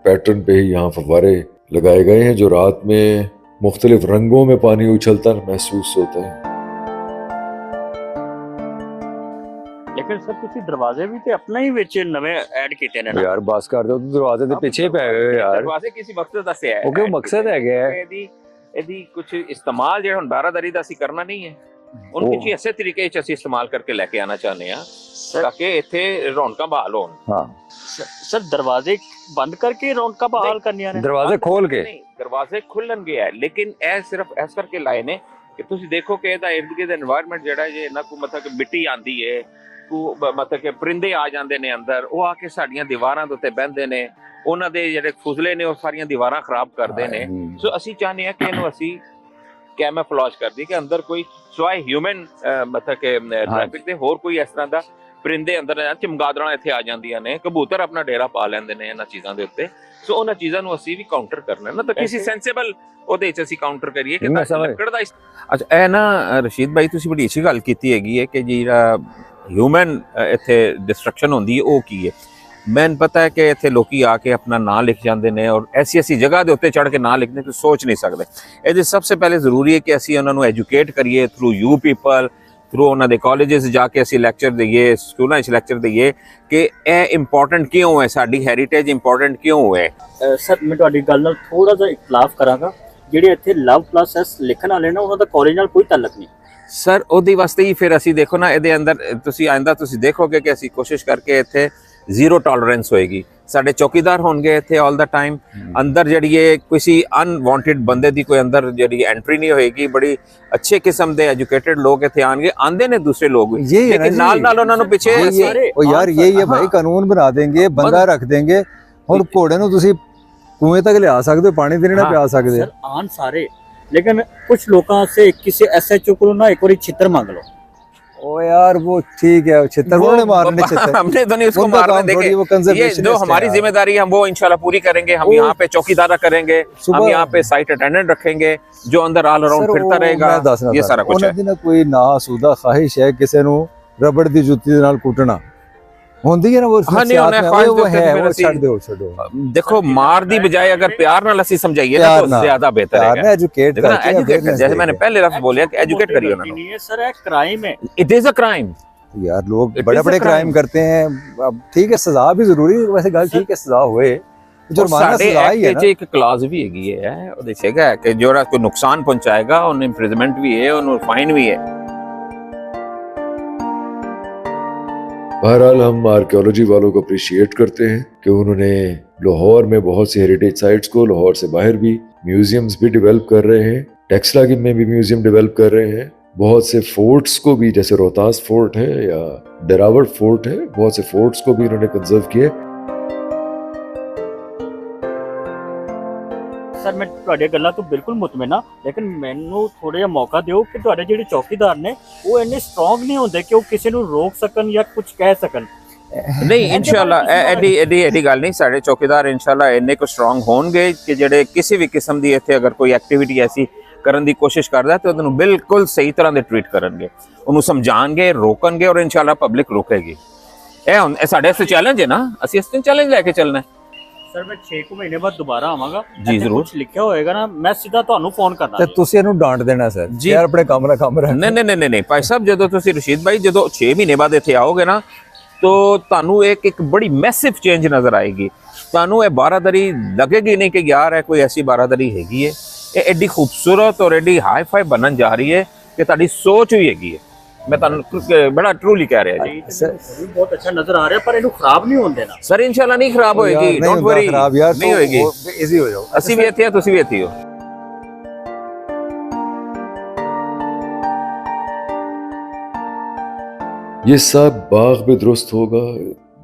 पैटर्न पे ही यहाँ फव्वारे लगाए गए हैं जो रात में मुख्तलिफ रंगों में पानी उछलता महसूस होता है। लेकिन सर ਤੁਸੀਂ ਦਰਵਾਜ਼ੇ ਵੀ ਤੇ ਆਪਣੇ ਹੀ ਵਿੱਚ ਨਵੇਂ ਐਡ ਕੀਤੇ ਨੇ ਨਾ यार बस कर दो, तो दरवाजे के पीछे पै गए यार। ਦਰਵਾਜ਼ੇ ਕਿਸੇ ਮਕਸਦ ਦਾ ਸੇ ਹੈ ਉਹ ਕਿਉਂ ਮਕਸਦ ਹੈਗਾ ਹੈ? ਇਹਦੀ ਕੁਝ ਇਸਤੇਮਾਲ ਜਿਹੜਾ ਹੁਣ ਬਾਰਾਦਰੀ ਦਾ ਅਸੀਂ ਕਰਨਾ ਨਹੀਂ ਹੈ, ਉਹਨੂੰ ਕਿਸੇ ਐਸੇ ਤਰੀਕੇ ਚ ਅਸੀਂ ਇਸਤੇਮਾਲ ਕਰਕੇ ਲੈ ਕੇ ਆਣਾ ਚਾਹੁੰਦੇ ਆ ਤਾਂ ਕਿ ਇੱਥੇ ਰੌਣਕਾਂ ਬਹਾਲ ਹੋਣ। हाँ, ਸਰ ਦਰਵਾਜ਼ੇ ਬੰਦ ਕਰਕੇ ਰੌਣਕਾਂ ਬਹਾਲ ਕਰਨੀਆਂ ਨੇ। दरवाजे खोल के ਨਹੀਂ, ਦਰਵਾਜ਼ੇ ਖੁੱਲਣਗੇ ਹੈ, ਲੇਕਿਨ ਇਹ ਸਿਰਫ ਇਸ ਕਰਕੇ ਲਾਏ ਨੇ ਕਿ ਤੁਸੀਂ ਦੇਖੋ ਕਿ ਇਹਦਾ ਇਰਦ ਗਿਰਦ এনवायरमेंट ਜਿਹੜਾ ਜੇ ਇਹਨਾਂ ਕੋ ਮਤਲਬ ਕਿ ਮਿੱਟੀ ਆਂਦੀ ਹੈ, ਮਤਲਬ ਕਿ ਪਰਿੰਦੇ ਆ ਜਾਂਦੇ ਨੇ ਅੰਦਰ, ਉਹ ਆ ਕੇ ਸਾਡੀਆਂ ਦੀਵਾਰਾਂ ਦੇ ਉੱਤੇ ਬਹਿੰਦੇ ਨੇ, ਉਹਨਾਂ ਦੇ ਜਿਹੜੇ ਫੁਜ਼ਲੇ ਨੇ ਉਹ ਸਾਰੀਆਂ ਦੀਵਾਰਾਂ ਖਰਾਬ ਕਰਦੇ ਨੇ। ਸੋ ਅਸੀਂ ਚਾਹੁੰਦੇ ਹਾਂ ਕਿ ਇਹਨੂੰ ਅਸੀਂ ਕੈਮੋਫਲੇਜ ਕਰ ਦਈਏ ਕਿ ਅੰਦਰ ਕੋਈ ਸਵਾਏ ਹਿਊਮਨ ਮਤਲਬ ਕਿ ਟ੍ਰੈਫਿਕ ਦੇ ਹੋਰ ਕੋਈ ਇਸ ਤਰ੍ਹਾਂ ਦਾ ਪਰਿੰਦੇ ਅੰਦਰ ਚਮਗਾਦੜਾਂ ਇੱਥੇ ਆ ਜਾਂਦੀਆਂ ਨੇ, ਕਬੂਤਰ ਆਪਣਾ ਡੇਰਾ ਪਾ ਲੈਂਦੇ ਨੇ ਇਹਨਾਂ ਚੀਜ਼ਾਂ ਦੇ ਉੱਤੇ। ਸੋ ਉਹਨਾਂ ਚੀਜ਼ਾਂ ਨੂੰ ਅਸੀਂ ਵੀ ਕਾਊਂਟਰ ਕਰਨਾ ਨਾ, ਤਾਂ ਕਿਸੇ ਸੈਂਸੇਬਲ ਉਹਦੇ ਚ ਅਸੀਂ ਕਾਊਂਟਰ ਕਰੀਏ ਕਿ ਲੱਕੜ ਦਾ। ਅੱਛਾ, ਇਹ ਨਾ ਰਸ਼ੀਦ ਭਾਈ ਤੁਸੀਂ ਬੜੀ ਅੱਛੀ ਗੱਲ ਕੀਤੀ ਹੈਗੀ ਹੈ ਕਿ ਜਿਹੜਾ ਹਿਊਮਨ ਇੱਥੇ ਡਿਸਟਰਕਸ਼ਨ ਹੁੰਦੀ ਹੈ ਉਹ ਕੀ ਹੈ। ਮੈਨੂੰ ਪਤਾ ਹੈ ਕਿ ਇੱਥੇ ਲੋਕੀ ਆ ਕੇ ਆਪਣਾ ਨਾਂ ਲਿਖ ਜਾਂਦੇ ਨੇ ਔਰ ਐਸੀ ਜਗ੍ਹਾ ਦੇ ਉੱਤੇ ਚੜ੍ਹ ਕੇ ਨਾਂ ਲਿਖਣੇ ਤੁਸੀਂ ਸੋਚ ਨਹੀਂ ਸਕਦੇ। ਇਹਦੇ ਸਭ ਤੋਂ ਪਹਿਲੇ ਜ਼ਰੂਰੀ ਹੈ ਕਿ ਅਸੀਂ ਉਹਨਾਂ ਨੂੰ ਐਜੂਕੇਟ ਕਰੀਏ ਥਰੂ ਯੂ ਪੀਪਲ, ਥਰੂ ਉਹਨਾਂ ਦੇ ਕਾਲਜਸ ਜਾ ਕੇ ਅਸੀਂ ਲੈਕਚਰ ਦਈਏ, ਸਕੂਲਾਂ 'ਚ ਲੈਕਚਰ ਦਈਏ ਕਿ ਇਹ ਇੰਪੋਰਟੈਂਟ ਕਿਉਂ ਹੈ, ਸਾਡੀ ਹੈਰੀਟੇਜ ਇੰਪੋਰਟੈਂਟ ਕਿਉਂ ਹੈ। ਸਰ ਮੈਂ ਤੁਹਾਡੀ ਗੱਲ ਨਾਲ ਥੋੜਾ ਜਿਹਾ ਇਖਤਲਾਫ ਕਰਾਂਗਾ। ਜਿਹੜੇ ਇੱਥੇ ਲਵ+S ਲਿਖਣ ਵਾਲੇ ਨੇ ਉਹਨਾਂ ਦਾ ਕਾਲਜ ਨਾਲ ਕੋਈ ਤਾਲੁਕ ਨਹੀਂ ਸਰ। ਉਹਦੇ ਵਾਸਤੇ ਹੀ ਫਿਰ ਅਸੀਂ ਦੇਖੋ ਨਾ ਇਹਦੇ ਅੰਦਰ ਤੁਸੀਂ ਆਇੰਦਾ ਤੁਸੀਂ ਦੇਖੋਗੇ ਕਿ ਅਸੀਂ ਕੋਸ਼ਿਸ਼ ਕਰਕੇ ਇੱਥੇ ਜ਼ੀਰੋ ਟੋਲਰੈਂਸ ਹੋਏਗੀ। ਸਾਡੇ ਚੌਕੀਦਾਰ ਹੋਣਗੇ ਇੱਥੇ ਆਲ ਦਾ ਟਾਈਮ, ਅੰਦਰ ਜਿਹੜੀ ਇਹ ਕਿਸੇ ਅਨਵਾਂਟਡ ਬੰਦੇ ਦੀ ਕੋਈ ਅੰਦਰ ਜਿਹੜੀ ਐਂਟਰੀ ਨਹੀਂ ਹੋਏਗੀ। ਬੜੀ ਅੱਛੇ ਕਿਸਮ ਦੇ ਐਜੂਕੇਟਡ ਲੋਕ ਇੱਥੇ ਆਉਂਦੇ ਨੇ ਦੂਸਰੇ ਲੋग भी, लेकिन ਨਾਲ ਉਹਨਾਂ ਨੂੰ ਪਿੱਛੇ ਉਹ ਯਾਰ यही है भाई, कानून बना देंगे, बंदा रख देंगे। ਹੁਣ ਘੋੜੇ ਨੂੰ ਤੁਸੀਂ ਕੁएं तक ਲਿਆ ਸਕਦੇ ਹੋ, ਪਾਣੀ ਦੇ ਨਾਲ ਪਿਆ ਸਕਦੇ। ਸਰ ਆਨ ਸਾਰੇ, लेकिन कुछ लोगों से किसी SHO को ना एक बार छितर मांग लो। ओ यार वो ठीक है, छितर वो मारने छितर हमने तो नहीं उसको मारने देंगे। ये जो हमारी जिम्मेदारी है हम वो इंशाल्लाह पूरी करेंगे। हम यहाँ पे चौकीदारा करेंगे, हम यहाँ पे साइट अटेंडेंट रखेंगे जो अंदर ऑल अराउंड फिरता रहेगा। ये सारा कुछ है। ਉਹਨਾਂ ਦੀ ਕੋਈ ਨਾ ਸੂਦਾ ਖਾਹਿਸ਼ ਹੈ ਕਿਸੇ ਨੂੰ ਰਬੜ ਦੀ ਜੁੱਤੀ ਦੇ ਨਾਲ ਕੁੱਟਣਾ ਹੁੰਦੀ ਹੈ ਨਾ, ਉਹ हाँ नहीं उन्हें ख्वाहिश वो है, वो देते ਛੱਡ ਦਿਓ ਛੱਡੋ। देखो मार दी बजाय अगर प्यार नाल ਅਸੀਂ ਸਮਝਾਈਏ ना तो ज्यादा बेहतर है। ना एजुकेट एजुकेट जैसे मैंने पहले लफ्ज बोला कि एजुकेट करिए उन्हें। नहीं है सर, एक क्राइम है। इट इज अ क्राइम यार, लोग बड़े बड़े क्राइम करते हैं। अब ठीक है, सजा भी जरूरी है, वैसे गल ठीक है, सजा होए, जुर्माना सजा ही है ना। एक क्लॉज भी हैगी है ਉਹਦੇ ਚ ਹੈਗਾ ਕਿ ਜਿਹੜਾ ਕੋਈ ਨੁਕਸਾਨ ਪਹੁੰਚਾਏਗਾ ਉਹਨੂੰ ਇੰਪ੍ਰਿਜ਼ਨਮੈਂਟ ਵੀ ਹੈ, ਉਹਨੂੰ ਫਾਈਨ भी है। बहरहाल हम आर्कियोलॉजी वालों को अप्रिशिएट करते हैं कि उन्होंने लाहौर में बहुत सी हेरिटेज साइट्स को, लाहौर से बाहर भी म्यूजियम्स भी डेवलप कर रहे हैं, टेक्सला में भी म्यूजियम डेवलप कर रहे हैं। बहुत से फोर्ट्स को भी, जैसे रोहतास फोर्ट है या डेरावट फोर्ट है, बहुत से फोर्ट्स को भी इन्होंने कंजर्व किए। सर मैं ਤੁਹਾਡੀਆਂ ਗੱਲਾਂ ਤੋਂ ਬਿਲਕੁਲ ਮੁਤਮਿਨ ਹਾਂ, ਲੇਕਿਨ ਮੈਨੂੰ ਥੋੜਾ ਜਿਹਾ ਮੌਕਾ ਦਿਓ ਕਿ ਤੁਹਾਡੇ ਜਿਹੜੇ ਚੌਕੀਦਾਰ ਨੇ ਉਹ ਇੰਨੇ ਸਟਰੋਂਗ ਨਹੀਂ ਹੁੰਦੇ ਕਿ ਉਹ ਕਿਸੇ ਨੂੰ ਰੋਕ ਸਕਣ ਜਾਂ ਕੁਝ ਕਹਿ ਸਕਣ। ਨਹੀਂ ਇਨਸ਼ਾਅੱਲਾ ਐਡੀ ਗੱਲ ਨਹੀਂ। ਸਾਡੇ ਚੌਕੀਦਾਰ ਇਨਸ਼ਾਅੱਲਾ ਇੰਨੇ ਕੁ ਸਟਰੋਂਗ ਹੋਣਗੇ ਕਿ ਜਿਹੜੇ ਕਿਸੇ ਵੀ ਕਿਸਮ ਦੀ ਇੱਥੇ ਅਗਰ ਕੋਈ ਐਕਟੀਵਿਟੀ ਐਸੀ ਕਰਨ ਦੀ ਕੋਸ਼ਿਸ਼ ਕਰਦਾ ਤੇ ਉਹਨੂੰ ਬਿਲਕੁਲ ਸਹੀ ਤਰ੍ਹਾਂ ਦੇ ਟ੍ਰੀਟ ਕਰਨਗੇ, ਉਹਨੂੰ ਸਮਝਾਣਗੇ, ਰੋਕਣਗੇ ਔਰ ਇਨਸ਼ਾਅੱਲਾ ਪਬਲਿਕ ਰੋਕੇਗੀ। ਇਹ ਸਾਡੇ ਵਾਸਤੇ ਚੈਲੰਜ ਹੈ ਨਾ, ਅਸੀਂ ਇਸ ਚੈਲੰਜ ਲੈ ਕੇ ਚੱਲਣਾ ਹੈ। ਸਰ ਮੈਂ 6 ਮਹੀਨੇ ਬਾਅਦ ਦੁਬਾਰਾ ਆਵਾਂਗਾ ਜੀ ਜ਼ਰੂਰ। ਕੁਝ ਲਿਖਿਆ ਹੋਏਗਾ ਨਾ ਮੈਂ ਸਿੱਧਾ ਤੁਹਾਨੂੰ ਫੋਨ ਕਰਦਾ ਤੇ ਤੁਸੀਂ ਇਹਨੂੰ ਡਾਂਟ ਦੇਣਾ ਸਰ, ਯਾਰ ਆਪਣੇ ਕੰਮ ਦਾ ਕੰਮ ਰਹਿ। ਨਹੀਂ ਭਾਈ ਸਾਹਿਬ, ਜਦੋਂ ਤੁਸੀਂ ਰਸ਼ੀਦ ਭਾਈ ਜਦੋਂ 6 ਮਹੀਨੇ ਬਾਅਦ ਇੱਥੇ ਆਓਗੇ ਨਾ तो ਤੁਹਾਨੂੰ एक बड़ी मैसिव चेंज नजर आएगी। ਤੁਹਾਨੂੰ ਇਹ ਬਾਰਾਦਰੀ लगेगी नहीं कि यार है कोई ऐसी बारादरी हैगी है, ये एडी खूबसूरत और एडी हाई फाई बनन जा रही है कि ਤੁਹਾਡੀ सोच ही हैगी है। मैं ਤੁਹਾਨੂੰ बड़ा ट्रूली कह रहा जी। बहुत अच्छा नजर आ रहा है, पर ਇਹਨੂੰ ਖਰਾਬ ਨਹੀਂ ਹੋਣ ਦੇਣਾ सर। इंशाल्लाह नहीं खराब होएगी, डोंट वरी, नहीं होएगी। इजी हो जाओ, ਅਸੀਂ ਵੀ ਇੱਥੇ ਆ, ਤੁਸੀਂ ਵੀ ਇੱਥੇ ਹੋ। ये सब बाग भी दुरुस्त होगा,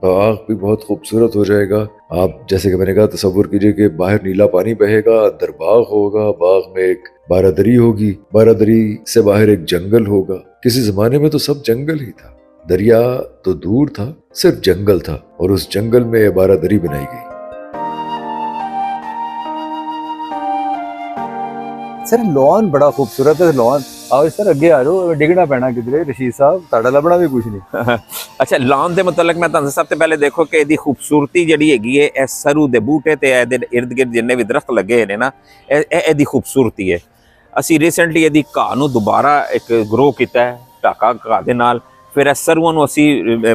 बाग भी बहुत खूबसूरत हो जाएगा। आप जैसे कि मैंने कहा, तसव्वुर कीजिए कि बाहर नीला पानी बहेगा, अंदर बाग होगा, बाग में एक बारादरी होगी, बारादरी से बाहर एक जंगल होगा। किसी जमाने में तो सब जंगल ही था, दरिया तो दूर था, सिर्फ जंगल था, और उस जंगल में ये बारादरी बनाई गई। सर लॉन बड़ा खूबसूरत है। लॉन ਆਓ ਸਰ ਅੱਗੇ ਆ ਜਾਓ, ਡਿੱਗਣਾ ਪੈਣਾ ਕਿਧਰੇ ਰਸ਼ੀਦ ਸਾਹਿਬ, ਤੁਹਾਡਾ ਲੱਭਣਾ ਵੀ ਕੁਝ ਨਹੀਂ। ਅੱਛਾ, ਲਾਉਣ ਦੇ ਮੁਤਲਕ ਮੈਂ ਤੁਹਾਨੂੰ ਸਭ ਤੋਂ ਪਹਿਲੇ ਦੇਖੋ ਕਿ ਇਹਦੀ ਖੂਬਸੂਰਤੀ ਜਿਹੜੀ ਹੈਗੀ ਹੈ, ਇਹ ਸਰੂ ਦੇ ਬੂਟੇ ਤੇ ਇਹਦੇ ਇਰਦ ਗਿਰਦ ਜਿੰਨੇ ਵੀ ਦਰਖਤ ਲੱਗੇ ਨੇ ਨਾ, ਇਹਦੀ ਖੂਬਸੂਰਤੀ ਹੈ। ਅਸੀਂ ਰੀਸੈਂਟਲੀ ਇਹਦੀ ਘਾਹ ਨੂੰ ਦੁਬਾਰਾ ਇੱਕ ਗਰੋ ਕੀਤਾ ਹੈ, ਢਾਕਾ ਘਾਹ ਦੇ ਨਾਲ। ਫਿਰ ਇਹ ਸਰੂਆਂ ਨੂੰ ਅਸੀਂ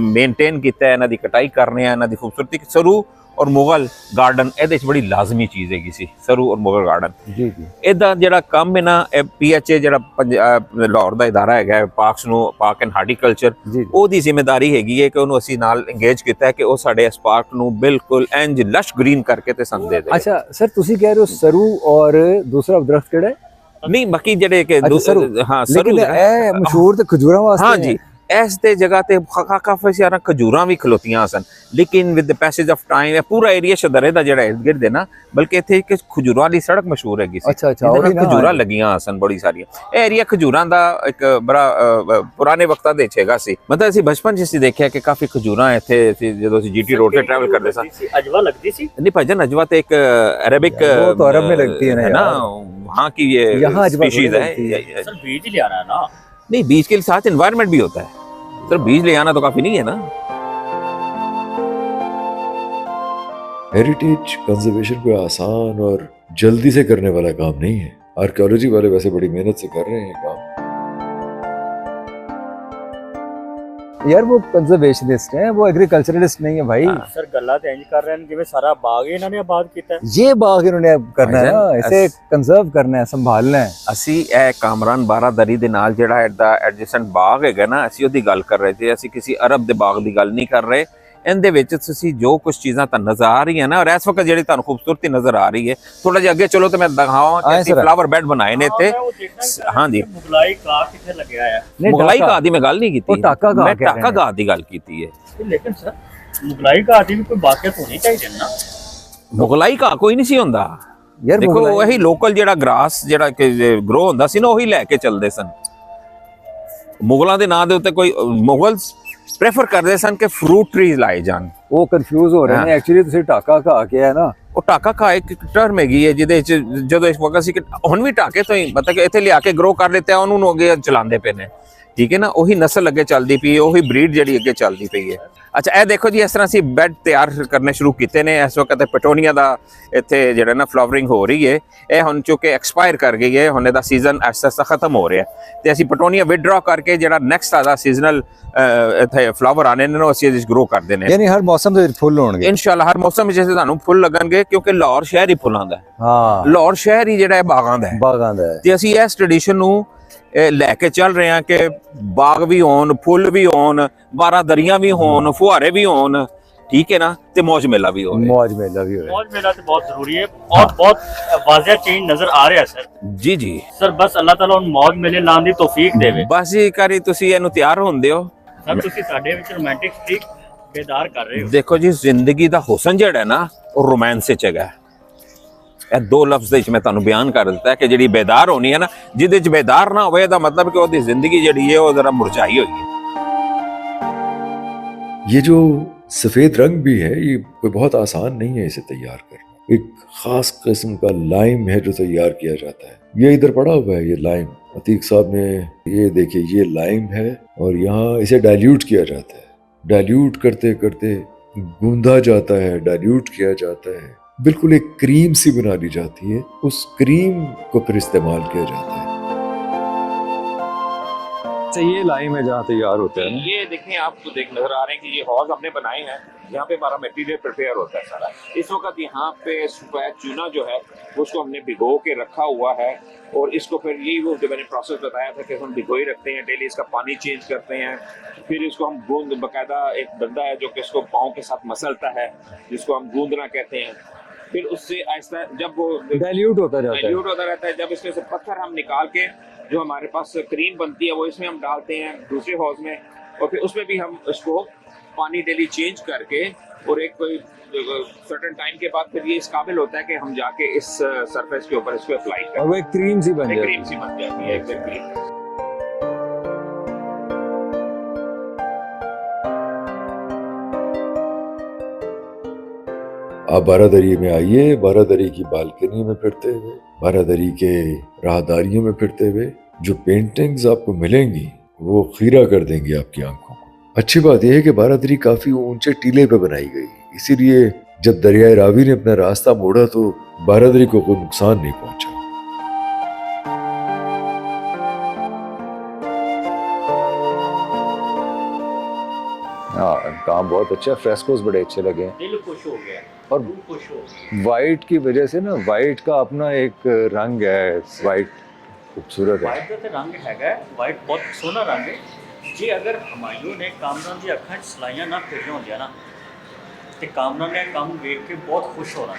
ਮੇਨਟੇਨ ਕੀਤਾ ਹੈ, ਇਹਨਾਂ ਦੀ ਕਟਾਈ ਕਰਨੇ ਆ, ਇਹਨਾਂ ਦੀ ਖੂਬਸੂਰਤੀ। ਸਰੂ ਔਰ ਮੁਗਲ ਗਾਰਡਨ ਇਹਦੇ ਵਿੱਚ ਬੜੀ ਲਾਜ਼ਮੀ ਚੀਜ਼ ਹੈਗੀ ਸੀ, ਸਰੂ ਔਰ ਮੁਗਲ ਗਾਰਡਨ। ਜੀ ਜੀ। ਇਹਦਾ ਜਿਹੜਾ ਕੰਮ ਹੈ ਨਾ, ਇਹ PHA ਜਿਹੜਾ ਲਾਹੌਰ ਦਾ ਇਦਾਰਾ ਹੈਗਾ ਪਾਰਕਸ ਨੂੰ, ਪਾਰਕ ਐਂਡ ਹਾਰਟੀਕਲਚਰ, ਜੀ। ਉਹਦੀ ਜ਼ਿੰਮੇਵਾਰੀ ਹੈਗੀ ਹੈ ਕਿ ਉਹਨੂੰ ਅਸੀਂ ਨਾਲ ਇੰਗੇਜ ਕੀਤਾ ਹੈ ਕਿ ਉਹ ਸਾਡੇ ਇਸ ਪਾਰਕ ਨੂੰ ਬਿਲਕੁਲ ਇੰਜ ਲਸ਼ ਗ੍ਰੀਨ ਕਰਕੇ ਤੇ ਸਾਨੂੰ ਦੇ ਦੇ। ਅੱਛਾ ਸਰ, ਤੁਸੀਂ ਕਹਿ ਰਹੇ ਹੋ ਸਰੂ ਔਰ ਦੂਸਰਾ ਦਰਖਤ ਕਿਹੜਾ ਹੈ? ਨਹੀਂ, ਬਾਕੀ ਜਿਹੜੇ ਕਿ ਸਰੂ। ਹਾਂ ਸਰੂ ਲੇਕਿਨ ਇਹ ਮਸ਼ਹੂਰ ਤੇ ਖਜੂਰਾਂ ਵਾਸਤੇ ਹਾਂ ਜੀ। ਇਸ ਤੇ ਜਗ੍ਹਾ ਤੇ ਕਾਫੀ ਸਾਰਾ ਖਜੂਰਾਂ ਵੀ ਖਲੋਤੀਆਂ ਸਨ, ਲੇਕਿਨ with the passage of time ਇਹ ਪੂਰਾ ਏਰੀਆ ਸ਼ਦਰੇ ਦਾ ਜਿਹੜਾ ਇਰਦ ਗਿਰਦ ਹੈ ਨਾ, ਬਲਕਿ ਇੱਥੇ ਇੱਕ ਖਜੂਰਾਂ ਦੀ ਸੜਕ ਮਸ਼ਹੂਰ ਹੈਗੀ ਸੀ। ਅੱਛਾ, ਜਿਹਦੇ ਨਾਲ ਖਜੂਰਾਂ ਲੱਗੀਆਂ ਸਨ ਬੜੀ ਸਾਰੀਆਂ। ਇਹ ਏਰੀਆ ਖਜੂਰਾਂ ਦਾ ਇੱਕ ਬੜਾ ਪੁਰਾਣੇ ਵਕਤਾਂ ਦੇ ਹੈਗਾ ਸੀ। ਮਤਲਬ ਅਸੀਂ ਬਚਪਨ 'ਚ ਅਸੀਂ ਦੇਖਿਆ ਕਿ ਕਾਫੀ ਖਜੂਰਾਂ ਇੱਥੇ ਜਦੋਂ ਅਸੀਂ GT ਰੋਡ ਤੇ ਟਰੈਵਲ ਕਰਦੇ ਸਾਂ। अजवा लगती सी। नहीं भाईजान, अजवा तो एक अरेबिक वो तो अरब में लगती है ना, वहाँ की ये यहाँ अजवा स्पीशीज लगती है। है। सर बीज ले आना है ना। नहीं, बीज के साथ एनवायरनमेंट भी होता है सर, बीज ले आना तो काफी नहीं है ना। हेरिटेज कंजर्वेशन कोई आसान और जल्दी से करने वाला काम नहीं है। आर्कियोलॉजी वाले वैसे बड़ी मेहनत से कर रहे हैं काम। यार वो कंजर्वेशनिस्ट हैं, वो एग्रीकल्चरलिस्ट नहीं है भाई। सर गल्ला ते इंज कर रहे हैं जिवें सारा बाग इन्होंने आबाद किया है। ये बाग इन्होंने अब करना है ना, भाईजान, इसे कंजर्व करना है, संभालना है। ਅਸੀਂ ਇਹ ਕਾਮਰਾਨ ਬਾਰਾਦਰੀ ਦੇ ਨਾਲ ਜਿਹੜਾ ਇਹਦਾ ਐਡਜੈਸੈਂਟ ਬਾਗ ਹੈਗਾ ਨਾ, ਅਸੀਂ ਉਹਦੀ ਗੱਲ ਕਰ ਰਹੇ ਸੀ। ਅਸੀਂ ਕਿਸੇ ਅਰਬ ਦੇ ਬਾਗ ਦੀ ਗੱਲ ਨਹੀਂ ਕਰ ਰਹੇ। ਇਹਦੇ ਵਿੱਚ ਤੁਸੀਂ ਜੋ ਕੁਝ ਚੀਜ਼ਾਂ ਤਾਂ ਨਜ਼ਰ ਆ ਰਹੀਆਂ ਨਾ, ਔਰ ਇਸ ਵਕਤ ਜਿਹੜੀ ਤੁਹਾਨੂੰ ਖੂਬਸੂਰਤੀ ਨਜ਼ਰ ਆ ਰਹੀ ਹੈ, ਥੋੜਾ ਜਿਹਾ ਅੱਗੇ ਚਲੋ ਤੇ ਮੈਂ ਦਿਖਾਵਾਂ ਕਿ ਅਸੀਂ ਫਲਾਵਰ ਬੈੱਡ ਬਣਾਏ ਨੇ ਇੱਥੇ। हाँ जी, मुगलाई का किथे लगे आया। ਮੁਗਲਾਈ ਘਾਹ ਦੀ ਮੈਂ ਗੱਲ ਨਹੀਂ ਕੀਤੀ, ਉਹ ਟਾਕਾ ਘਾਹ ਮੈਂ ਕਹਿ ਰਹੇ ਟਾਕਾ ਨੇ। ਘਾਹ ਦੀ ਗੱਲ ਕੀਤੀ ਹੈ। लेकिन सर मुगलाई का आदि भी कोई वाकियत होनी चाहिए ना। ਮੁਗਲਾਈ ਘਾਹ ਕੋਈ ਨਹੀਂ ਸੀ ਹੁੰਦਾ। यार ਦੇਖੋ मुगलाई- ਇਹੀ ਲੋਕਲ ਜਿਹੜਾ ਗ੍ਰਾਸ ਜਿਹੜਾ ਕਿ ਗਰੋ ਹੁੰਦਾ ਸੀ ਨਾ, ਉਹੀ ਲੈ ਕੇ ਚੱਲਦੇ ਸਨ। ਮੁਗਲਾਂ ਦੇ ਨਾਂ ਦੇ ਉੱਤੇ ਕੋਈ ਮੁਗਲਸ ਪ੍ਰੈਫਰ ਕਰਦੇ ਸਨ ਕਿ ਫਰੂਟ ਟਰੀਜ਼ ਲਾਏ ਜਾਣ। वो कंफ्यूज हो रहे हैं एक्चुअली। ਤੁਸੀਂ ਟਾਕਾ ਘਾ ਕੇ ਹੈ ਨਾ, ਉਹ ਟਾਕਾ ਘਾਹ ਇੱਕ ਟਰਮ ਹੈਗੀ ਹੈ ਜਿਹਦੇ ਵਿੱਚ ਜਦੋਂ ਇਸ ਵਕਤ ਸੀ ਕਿ ਹੁਣ ਵੀ ਟਾਕੇ ਤੋਂ ਹੀ ਮਤਲਬ ਕਿ ਇੱਥੇ ਲਿਆ ਕੇ ਗਰੋ ਕਰ ਲਿੱਤਾ, ਉਹਨੂੰ ਅੱਗੇ ਚਲਾਉਂਦੇ ਪਏ ਨੇ। ਠੀਕ ਹੈ ਨਾ, ਉਹੀ ਨਸਲ ਅੱਗੇ ਚੱਲਦੀ ਪਈ ਹੈ, ਉਹੀ ਬਰੀਡ ਜਿਹੜੀ ਅੱਗੇ ਚੱਲਦੀ ਪਈ ਹੈ। ਅੱਛਾ, ਇਹ ਦੇਖੋ ਜੀ, ਇਸ ਤਰ੍ਹਾਂ ਅਸੀਂ ਬੈੱਡ ਤਿਆਰ ਕਰਨੇ ਸ਼ੁਰੂ ਕੀਤੇ ਨੇ। ਇਸ ਵਕਤ ਪੈਟੋਨੀਆ ਦਾ ਇੱਥੇ ਜਿਹੜਾ ਨਾ ਫਲਾਵਰਿੰਗ ਹੋ ਰਹੀ ਹੈ। ਇਹ ਹੁਣ ਚੁੱਕੇ ਐਕਸਪਾਇਰ ਕਰ ਗਈ ਹੈ, ਹੁਣ ਇਹਦਾ ਸੀਜ਼ਨ ਐਸਾ ਖਤਮ ਹੋ ਰਿਹਾ ਤੇ ਅਸੀਂ ਪੈਟੋਨੀਆ ਵਿਦਡਰਾ ਕਰਕੇ ਜਿਹੜਾ ਨੈਕਸਟ ਆਦਾ ਸੀਜ਼ਨਲ ਇੱਥੇ ਫਲਾਵਰ ਆਣੇ ਨੇ ਉਹ ਅਸੀਂ ਇਹਦੇ ਵਿੱਚ ਗਰੋ ਕਰਦੇ ਨੇ। ਯਾਨੀ ਹਰ ਮੌਸਮ ਦੇ ਫੁੱਲ ਹੋਣਗੇ ਇਨਸ਼ਾਅੱਲਾ ਹਰ ਮੌਸਮ ਵਿੱਚ ਤੁਹਾਨੂੰ ਫੁੱਲ ਲੱਗਣਗੇ, ਕਿਉਂਕਿ ਲਾਹੌਰ ਸ਼ਹਿਰ ਹੀ ਫੁੱਲਾਂ ਦਾ ਹੈ। ਹਾਂ, ਲਾਹੌਰ ਸ਼ਹਿਰ ਹੀ ਜਿਹੜਾ ਹੈ ਬਾਗਾਂ ਦਾ ਹੈ। ਬਾਗਾਂ ਦਾ ਹੈ। ਤੇ ਅਸੀਂ ਇਸ ਟ੍ਰੈਡੀਸ਼ਨ ਨੂੰ ਲੈ ਕੇ ਚੱਲ ਰਹੇ ਹਾਂ ਕਿ ਬਾਗ ਵੀ ਹੋਣ, ਫੁੱਲ ਵੀ ਹੋਣ, ਬਾਰਾਦਰੀਆਂ ਵੀ ਹੋਣ, फुहारे भी होन, ठीक है ना, ते मौज मेला भी हो। मौज मेला भी हो। मौज मेला तो बहुत जरूरी है और बहुत वाज़ेह चेंज नजर आ रहा है सर। जी जी सर बस अल्लाह ताला उन मौज मेले लाने दी तौफीक देवे। बस ये करी ਤੁਸੀਂ ਇਹਨੂੰ ਤਿਆਰ ਹੁੰਦੇ ਹੋ। सर ਤੁਸੀਂ ਸਾਡੇ ਵਿੱਚ ਰੋਮਾਂਟਿਕ ਸਟ੍ਰੀਕ ਬੇਦਾਰ ਕਰ ਰਹੇ ਹੋ। ਦੇਖੋ ਜੀ, ਜ਼ਿੰਦਗੀ ਦਾ ਹੁਸਨ ਜਿਹੜਾ ਹੈ ਨਾ, ਉਹ ਰੋਮਾਂਸ ਵਿੱਚ ਹੈਗਾ। ਇਹ ਦੋ ਲਫ਼ਜ਼ ਦੇ ਵਿੱਚ ਮੈਂ ਤੁਹਾਨੂੰ ਬਿਆਨ ਕਰ ਦਿੱਤਾ ਕਿ ਜਿਹੜੀ ਬੇਦਾਰ ਹੋਣੀ ਹੈ ਨਾ, ਜਿਹਦੇ ਵਿੱਚ ਬੇਦਾਰ ਨਾ ਹੋਵੇ, ਇਹਦਾ ਮਤਲਬ ਕਿ ਉਹਦੀ ਜ਼ਿੰਦਗੀ ਜਿਹੜੀ ਹੈ ਉਹ ਜ਼ਰਾ ਮੁਰਝਾਈ ਹੋਈ ਹੈ। ये जो सफ़ेद रंग भी है, ये कोई बहुत आसान नहीं है इसे तैयार करना। एक ख़ास किस्म का लाइम है जो तैयार किया जाता है। ये इधर पड़ा हुआ है, ये लाइम अतीक साहब ने, ये देखिए, ये लाइम है और यहाँ इसे डाइल्यूट किया जाता है। डाइल्यूट करते करते गूंदा जाता है, डाइल्यूट किया जाता है, बिल्कुल एक क्रीम सी बना ली जाती है। उस क्रीम को फिर इस्तेमाल किया जाता है। अच्छा, ये लाइम है जहाँ तैयार होता है ना। ये देखें, आपको देख नजर आ रहे हैं कि ये हौज हमने बनाए हैं, यहाँ पे हमारा मटेरियल प्रिपेयर होता है सारा। इस वक्त यहाँ पे सफेद चूना जो है उसको हमने भिगो के रखा हुआ है और इसको फिर यही वो जो मैंने प्रोसेस बताया था कि हम भिगो ही रखते हैं, डेली इसका पानी चेंज करते हैं, फिर इसको हम गूंद, बाकायदा एक बंदा है जो कि इसको पाँव के साथ मसलता है, जिसको हम गूंदना कहते हैं। फिर उससे आहिस्ता जब वो डाइल्यूट होता जाता है, डाइल्यूट होता रहता है, जब इसमें से पत्थर हम निकाल के जो हमारे पास क्रीम बनती है वो इसमें हम डालते हैं दूसरे हौज में, और फिर उसमें भी हम इसको पानी डेली चेंज करके और एक कोई सर्टेन टाइम के बाद फिर ये इस काबिल होता है कि हम जाके इस सरफेस के ऊपर इसको अप्लाई और करें। वो एक क्रीम सी बन जाती क्रीम सी बन जाती है एग्जैक्टली। आप बारादरी में आइए, बारादरी की बालकनी में फिरते हुए, बारादरी के राहदारियों में फिरते हुए जो पेंटिंग्स आपको मिलेंगी वो खीरा कर देंगी आपकी आंखों को। अच्छी बात यह है कि बारादरी काफी ऊंचे टीले पे बनाई गई, इसीलिए जब दरियाए रावी ने अपना रास्ता मोड़ा तो बारादरी को कोई नुकसान नहीं पहुंचा। हाँ, काम बहुत अच्छा है, फ्रेस्कोस बड़े अच्छे लगे हैं। दिल खुश हो गया और रूह खुश हो गई। वाइट की वजह से ना, वाइट का अपना एक रंग है, वाइट खूबसूरत है। वाइट का रंग हैगा, वाइट बहुत सोहना रंग है जी। अगर हमायूं ने कामरान दी अखां 'ਚ सलाइयां ना फेरियां होंदियां ना ते कामरान ने काम देख के बहुत खुश होना।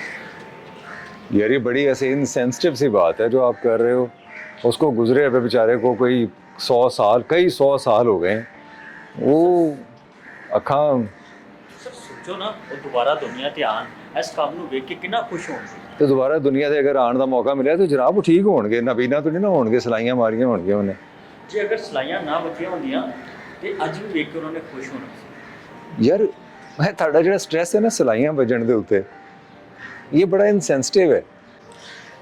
यार ये बड़ी ऐसे इनसेंसिटिव सी बात है जो आप कर रहे हो। उसको गुजरे हुए बेचारे को कोई 100 साल, कई 100 साल हो गए, वो अखा सर सोचो ना वो दोबारा दुनिया ते आन इस काम ਨੂੰ ਵੇਖ ਕੇ ਕਿੰਨਾ ਖੁਸ਼ ਹੋਣਗੇ। ਤੇ ਦੁਬਾਰਾ ਦੁਨੀਆ ਤੇ ਅਗਰ ਆਉਣ ਦਾ ਮੌਕਾ ਮਿਲਿਆ ਤਾਂ ਜਨਾਬ ਉਹ ਠੀਕ ਹੋਣਗੇ, ਨਬੀਨਾ ਤੋਂ ਨਹੀਂ ਨਾ ਹੋਣਗੇ, ਸਲਾਈਆਂ ਮਾਰੀਆਂ ਹੋਣਗੀਆਂ ਉਹਨੇ। ਜੇ ਅਗਰ ਸਲਾਈਆਂ ਨਾ ਬਚੀਆਂ ਹੁੰਦੀਆਂ ਤੇ ਅੱਜ ਵੀ ਵੇਖ ਕੇ ਉਹਨਾਂ ਨੇ ਖੁਸ਼ ਹੋਣਾ ਸੀ। ਯਾਰ ਮੈਂ ਤੁਹਾਡਾ ਜਿਹੜਾ ਸਟ੍ਰੈਸ ਹੈ ਨਾ ਸਲਾਈਆਂ ਵੱਜਣ ਦੇ ਉੱਤੇ, ਇਹ ਬੜਾ ਇਨਸੈਂਸਿटिव है।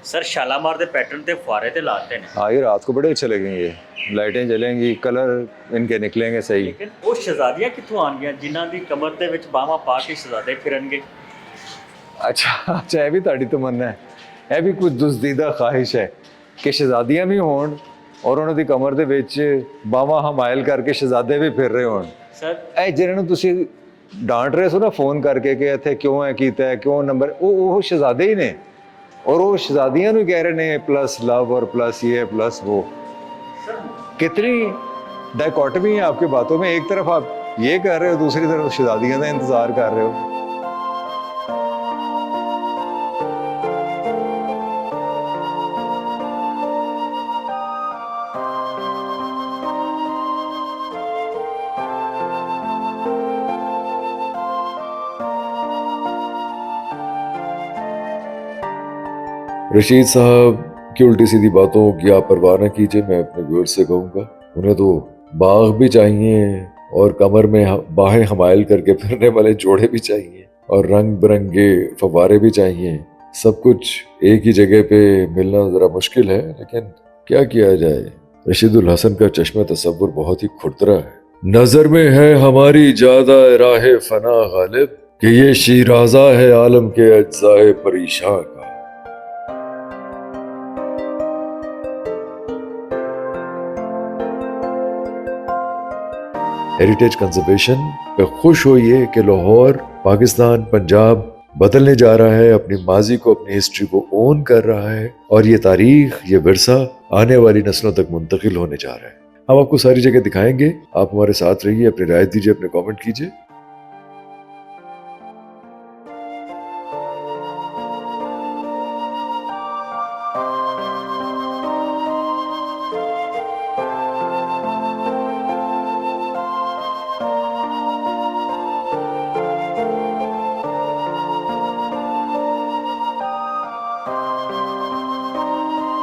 सर शालामार ਦੇ ਪੈਟਰਨ ਤੇ ਫੁਆਰੇ ਤੇ ਲਾਤੇ ਨੇ। हाँ, ये रात को बड़े अच्छे लगेंगे, लाइटें जलेंगी, कलर इनके निकलेंगे सही। ਲੇਕਿਨ ਉਹ ਸ਼ਹਿਜ਼ਾਦੀਆਂ ਕਿੱਥੋਂ ਆਣਗੀਆਂ ਜਿਨ੍ਹਾਂ ਦੀ ਕਮਰ ਦੇ ਵਿੱਚ ਬਾਹਾਂ ਪਾ ਕੇ ਸ਼ਹਿਜ਼ਾਦੇ ਫਿਰਨਗੇ। अच्छा अच्छा, ये भी ਤੁਹਾਡੀ ਤਮੰਨਾ ਹੈ, ਇਹ ਵੀ ਕੁਝ ਦੁਸਦੀਦਾ ਖਾਹਿਸ਼ ਹੈ ਕਿ ਸ਼ਹਿਜ਼ਾਦੀਆਂ ਵੀ ਹੋਣ ਔਰ ਉਹਨਾਂ ਦੀ ਕਮਰ ਦੇ ਵਿੱਚ ਬਾਹਾਂ ਹਮਾਇਲ ਕਰਕੇ ਸ਼ਹਿਜ਼ਾਦੇ ਵੀ ਫਿਰ ਰਹੇ ਹੋਣ। ਸਰ ਇਹ ਜਿਹਨਾਂ ਨੂੰ ਤੁਸੀਂ ਡਾਂਟ ਰਹੇ ਹੋ ਨਾ ਫੋਨ ਕਰਕੇ ਕਿ ਇੱਥੇ ਕਿਉਂ ਹੈ ਕੀਤਾ ਹੈ, ਕਿਉਂ ਨੰਬਰ, ਉਹ ਸ਼ਹਿਜ਼ਾਦੇ ਹੀ ਨੇ और वो शहजादियां ਨੂੰ कह रहे ने प्लस लव और प्लस ये प्लस वो। कितनी डायकोटमी है आपकी बातों में, एक तरफ आप ये कर रहे हो, दूसरी तरफ शहजादियां का इंतजार कर रहे हो। रशीद साहब की उल्टी सीधी बातों की आप परवाह न कीजिए, मैं अपने व्यूअर्स से कहूँगा उन्हें तो बाग भी चाहिए और कमर में बाहें हमायल करके फिरने वाले जोड़े भी चाहिए और रंग बिरंगे फव्वारे भी चाहिए। सब कुछ एक ही जगह पे मिलना ज़रा मुश्किल है, लेकिन क्या किया जाए, रशीदुल हसन का चश्मा तसव्वुर बहुत ही खुरदरा है। नजर में है हमारी ज्यादा राह फना गालिब कि ये शीराजा है आलम के अज्जाए परीशां का। हेरिटेज कंजर्वेशन पे खुश होइए कि लाहौर पाकिस्तान पंजाब बदलने जा रहा है, अपनी माजी को, अपनी हिस्ट्री को ओन कर रहा है और ये तारीख, ये विरसा आने वाली नस्लों तक मुंतकिल होने जा रहा है। हम आपको सारी जगह दिखाएंगे, आप हमारे साथ रहिए, अपनी राय दीजिए, अपने कमेंट कीजिए।